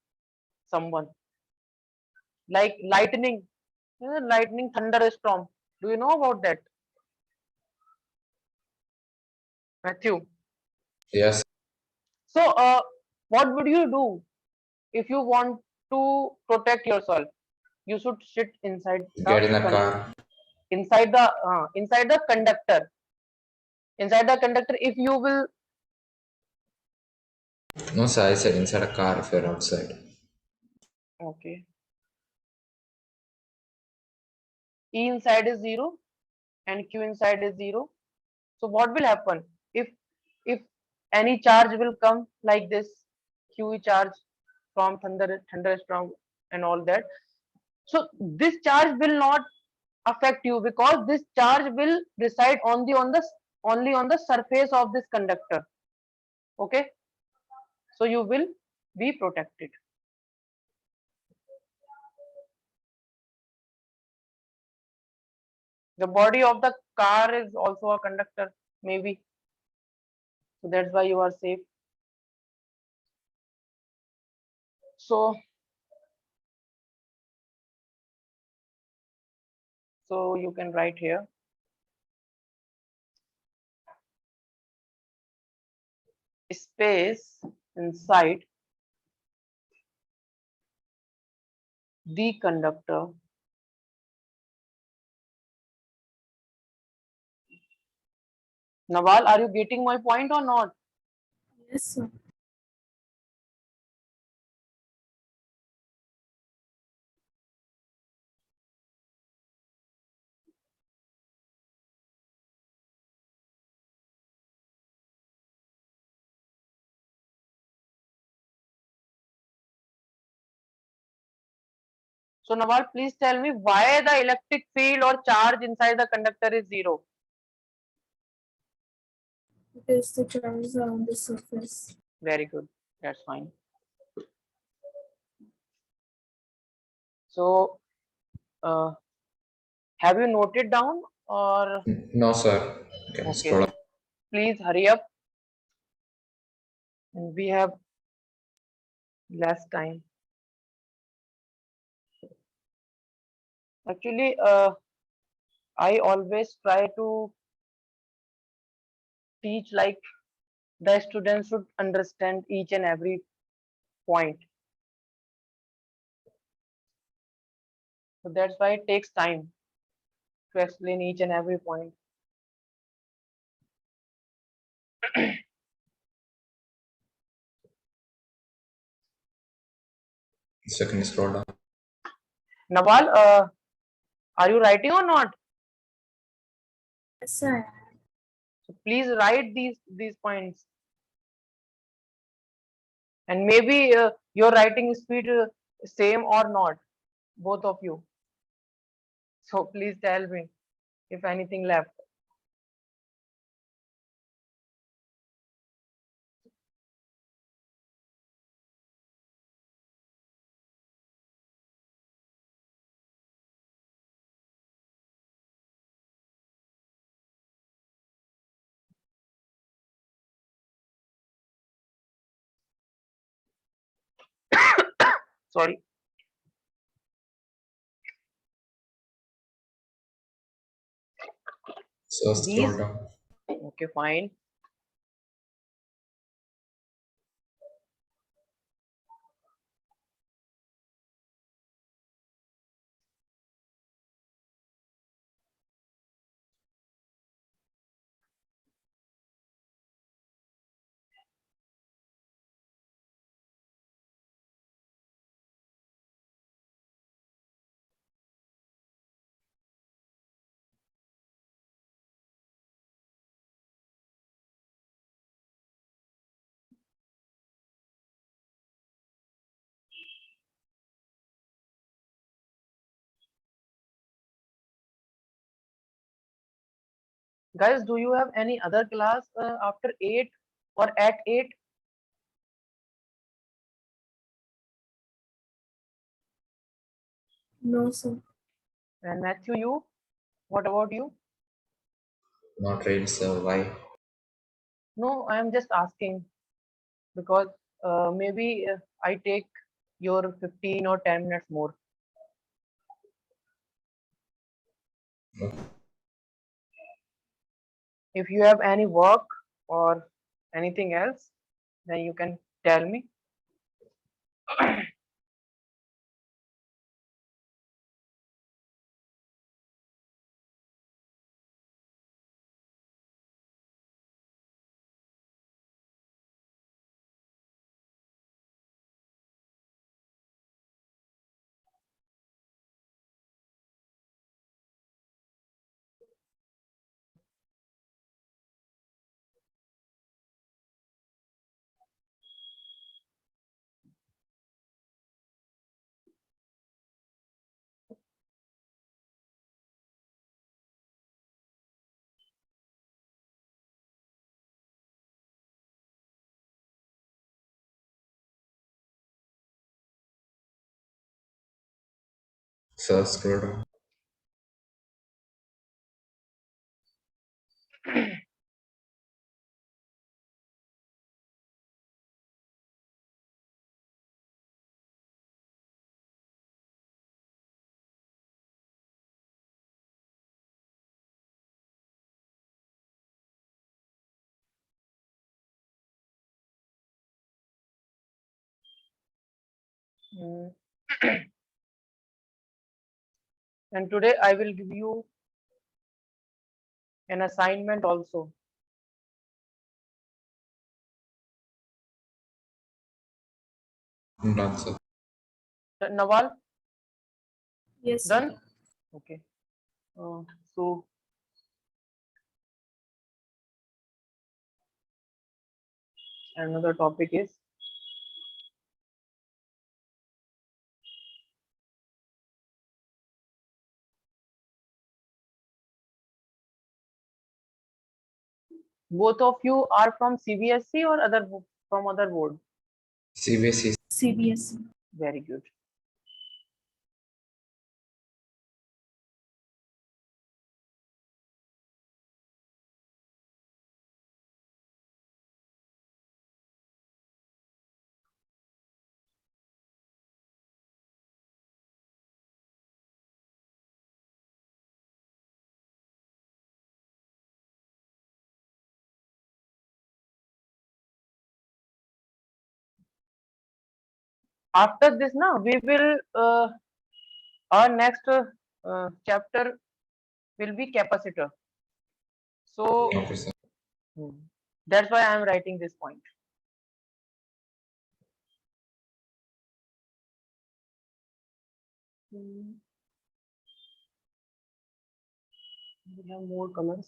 someone like lightning, lightning thunderstorm. Do you know about that, Matthew? Yes, So what would you do if you want to protect yourself? You should sit get in a car. inside the conductor. Inside the conductor, if you will, No, sir, I said inside a car if you're outside. okay, E inside is 0 and Q inside is 0. So what will happen if if any charge will come like this, QE charge from thunderstorm and all that. So this charge will not affect you because this charge will reside only on the surface of this conductor. Okay, so you will be protected. The body of the car is also a conductor, maybe. So that's why you are safe. So you can write here space inside the conductor Nawal, are you getting my point or not? Yes, sir. So Nawal, please tell me why the electric field or charge inside the conductor is 0. Because the charges are on the surface. Very good. That's fine. So, have you noted down or No, sir. You can okay? scroll Then up. please hurry up. And we have less time. Actually, I always try to teach like the students should understand each and every point. So that's why it takes time to explain each and every point. So can you scroll down? Nawal, are you writing or not? Yes, sir. So please write these points. And maybe your writing speed same or not, both of you. So please tell me if anything left. Sorry. So scroll These, down. okay, fine. Guys, do you have any other class after 8 or at 8? No, sir. And Matthew, you? What about you? Not really, sir. Why? No, I am just asking because maybe I take your 15 or 10 minutes more. If you have any work or anything else, then you can tell me. So scroll down. Mm. And today I will give you an assignment also. Done, sir. Nawal, Yes, sir. done? Okay. So another topic is Both of you are from CBSE or from other board? CBSE. CBSE. Very good. After this, now we will our next chapter will be capacitor. So Okay, sir. that's why I am writing this point. We have more colors.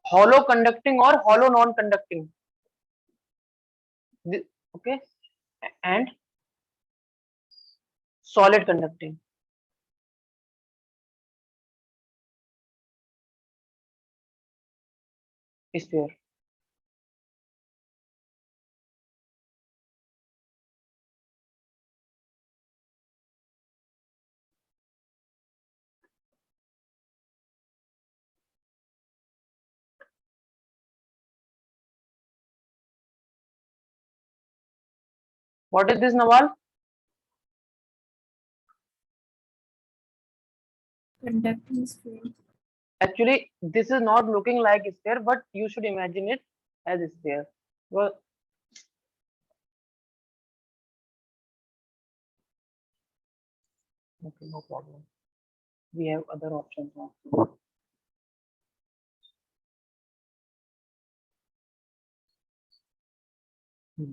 Hollow conducting or hollow non-conducting. Okay, and solid conducting. Sphere. What is this, Nawal? Conducting sphere. Actually, this is not looking like a sphere, but you should imagine it as a sphere. Well, okay, no problem. We have other options also. Hmm.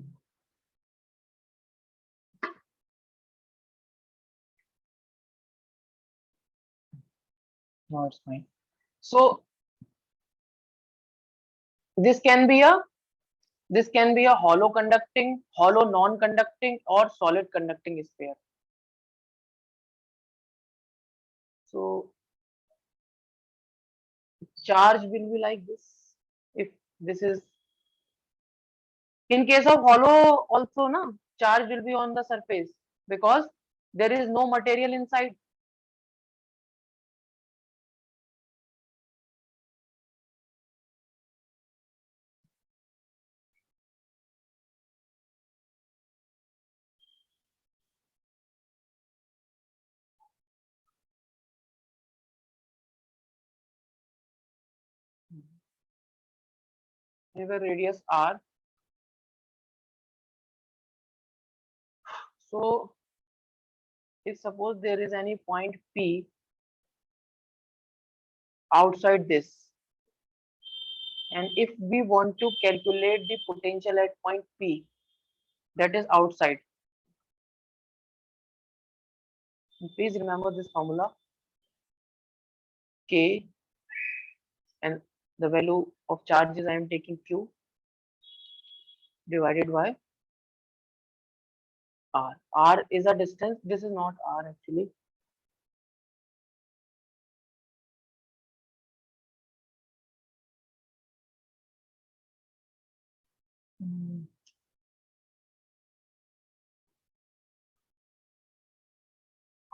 No, it's fine. So this can be a hollow conducting, hollow non-conducting, or solid conducting sphere. So charge will be like this. If this is in case of hollow also, na, charge will be on the surface because there is no material inside. We have a radius r. So if suppose there is any point P outside this, and if we want to calculate the potential at point P that is outside, please remember this formula K, and the value of charges I am taking Q divided by R. R is a distance. This is not R actually.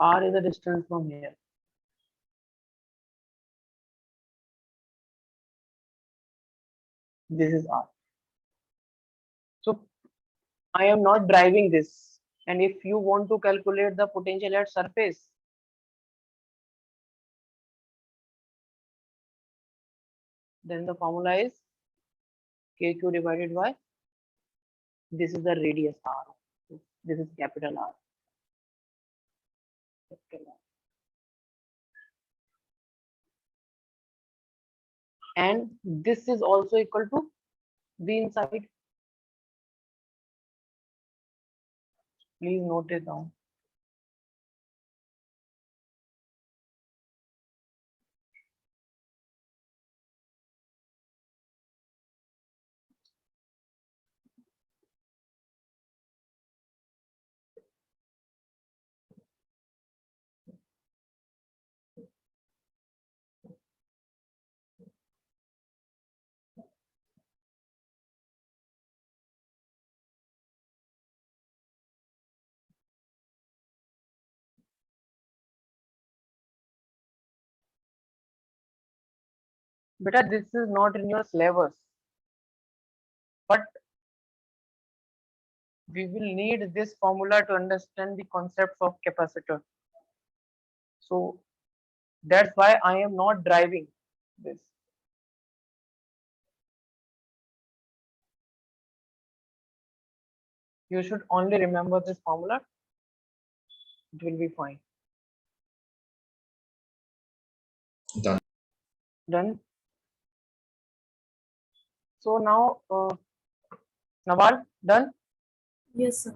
R is a distance from here. This is R. So I am not driving this. And if you want to calculate the potential at surface, Then the formula is KQ divided by, this is the radius R. This is capital R. Capital R. And this is also equal to V inside. Please note it down. Beta, this is not in your syllabus, but we will need this formula to understand the concepts of capacitor. So that's why I am not driving this. You should only remember this formula. It will be fine. Done. Done. So now, Nawal, done? Yes, sir.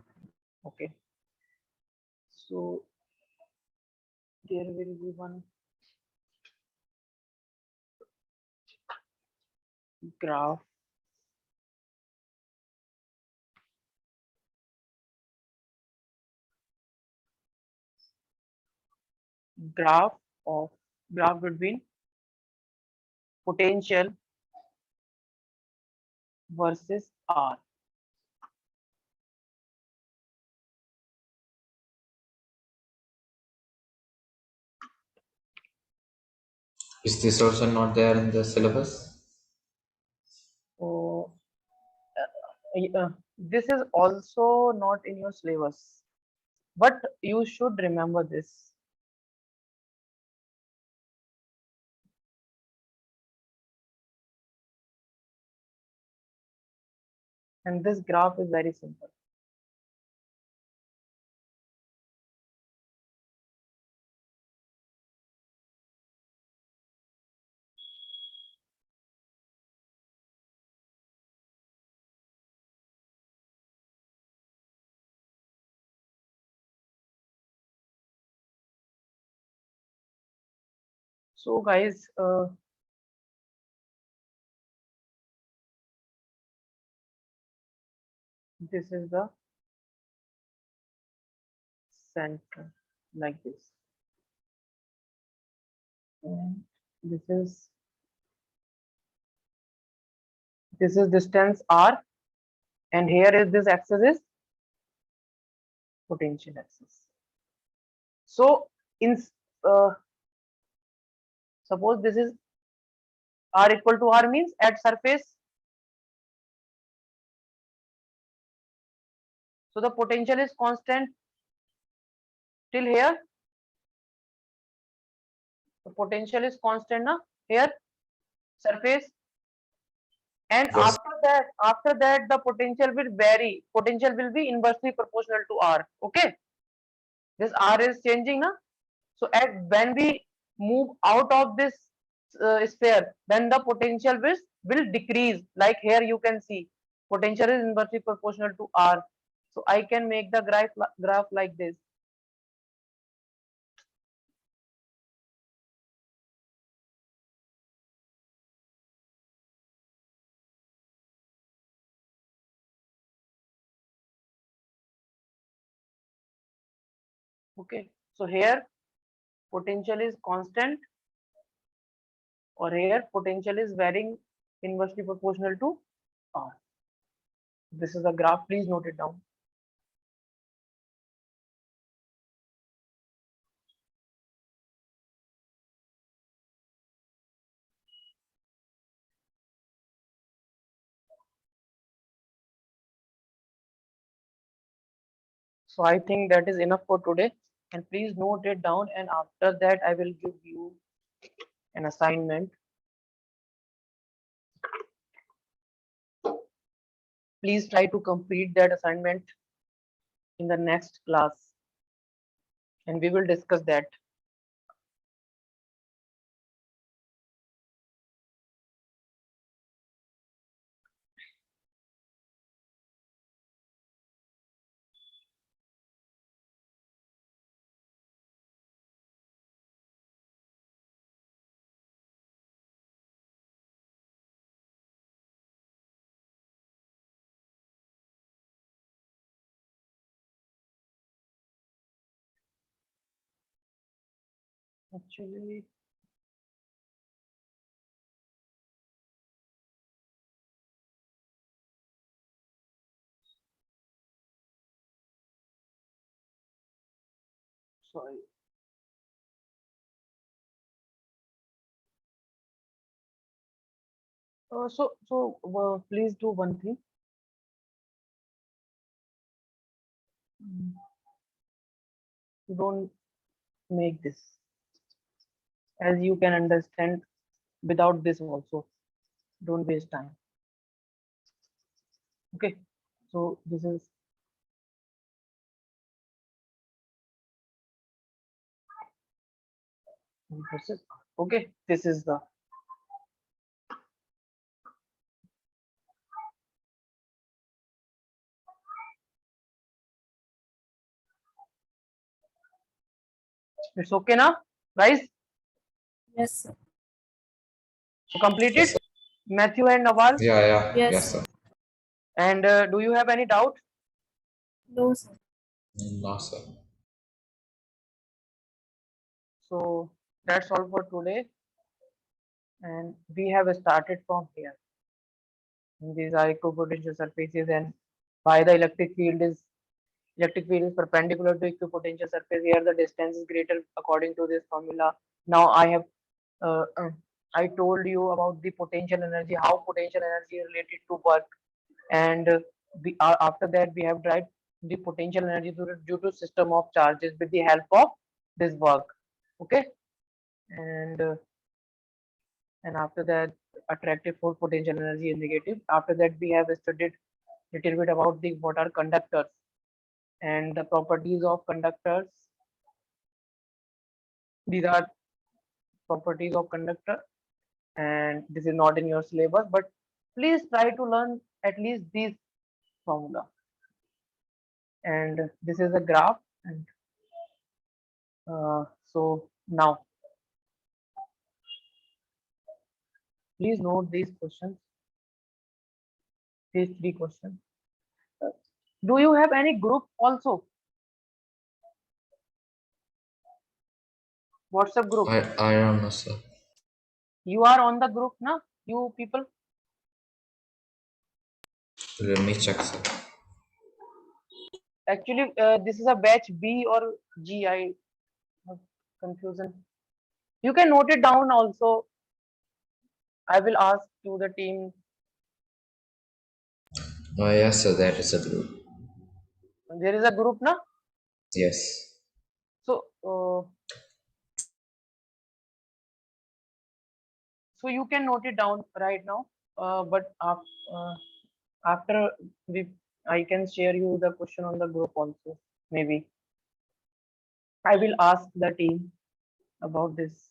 Okay. So there will be one graph. Graph of graph between potential versus R. Is this also not there in the syllabus? So this is also not in your syllabus, but you should remember this. And this graph is very simple. So guys, this is the center like this. And this is distance R, and here is this axis is potential axis. So in suppose this is R equal to R means at surface. So the potential is constant till here. The potential is constant now here surface, and Yes. after that the potential will vary. Potential will be inversely proportional to R. Okay, this R is changing now. So at when we move out of this sphere, then the potential will decrease. Like here you can see potential is inversely proportional to R. So I can make the graph like this. Okay, so here potential is constant, or here potential is varying inversely proportional to R. This is a graph, please note it down. So I think that is enough for today, and please note it down, and after that I will give you an assignment. please try to complete that assignment in the next class, and we will discuss that. Actually, sorry. Please do one thing. Mm, Don't make this, as you can understand without this also. Don't waste time. Okay. So this is okay. This is the it's okay now, guys. Yes, sir. So complete Yes, it, sir. Matthew and Nawal. Yeah. Yes, Yes, sir. sir. And do you have any doubt? No, sir. No, sir. So that's all for today, and we have started from here. And these are equipotential surfaces, and why the electric field is perpendicular to equipotential surface. Here the distance is greater according to this formula. Now uh, uh, I told you about the potential energy, how potential energy is related to work, and after that we have derived the potential energy due to system of charges with the help of this work. Okay, and uh, and after that attractive force, potential energy is negative. After that we have studied little bit about the what are conductors and the properties of conductors. These are properties of conductor, and this is not in your syllabus, but please try to learn at least these formula. And this is a graph, and so now please note these questions, these three questions. Do you have any group also? WhatsApp group? I don't know, sir. You are on the group now, you people? Let me check, sir. Actually, this is a batch B or G. I have confusion. You can note it down also. I will ask to the team. Yes, sir. That is a group. There is a group now. Yes. So, so you can note it down right now. But after we, I can share you the question on the group also. Maybe I will ask the team about this.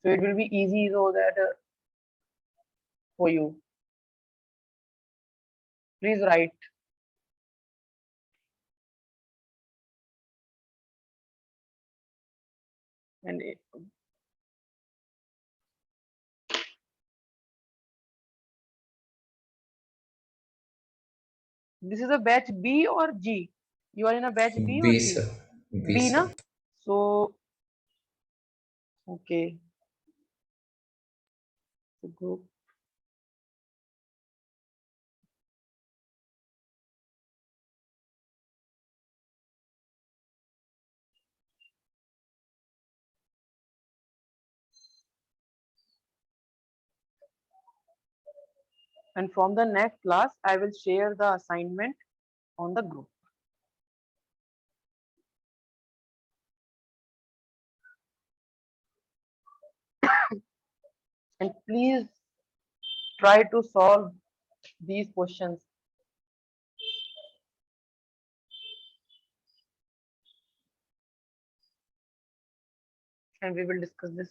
So it will be easy so that for you. Please write. And this is a batch B or G. You are in a batch B or B, G? sir. B, B, sir. na? So okay. So group. And from the next class, I will share the assignment on the group. And please try to solve these questions. And we will discuss this.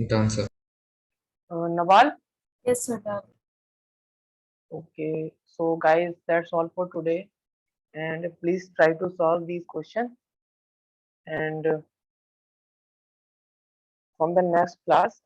Done, sir. Nawal? Yes, sir. Done. Okay, so guys, that's all for today. And please try to solve these questions. And from the next class,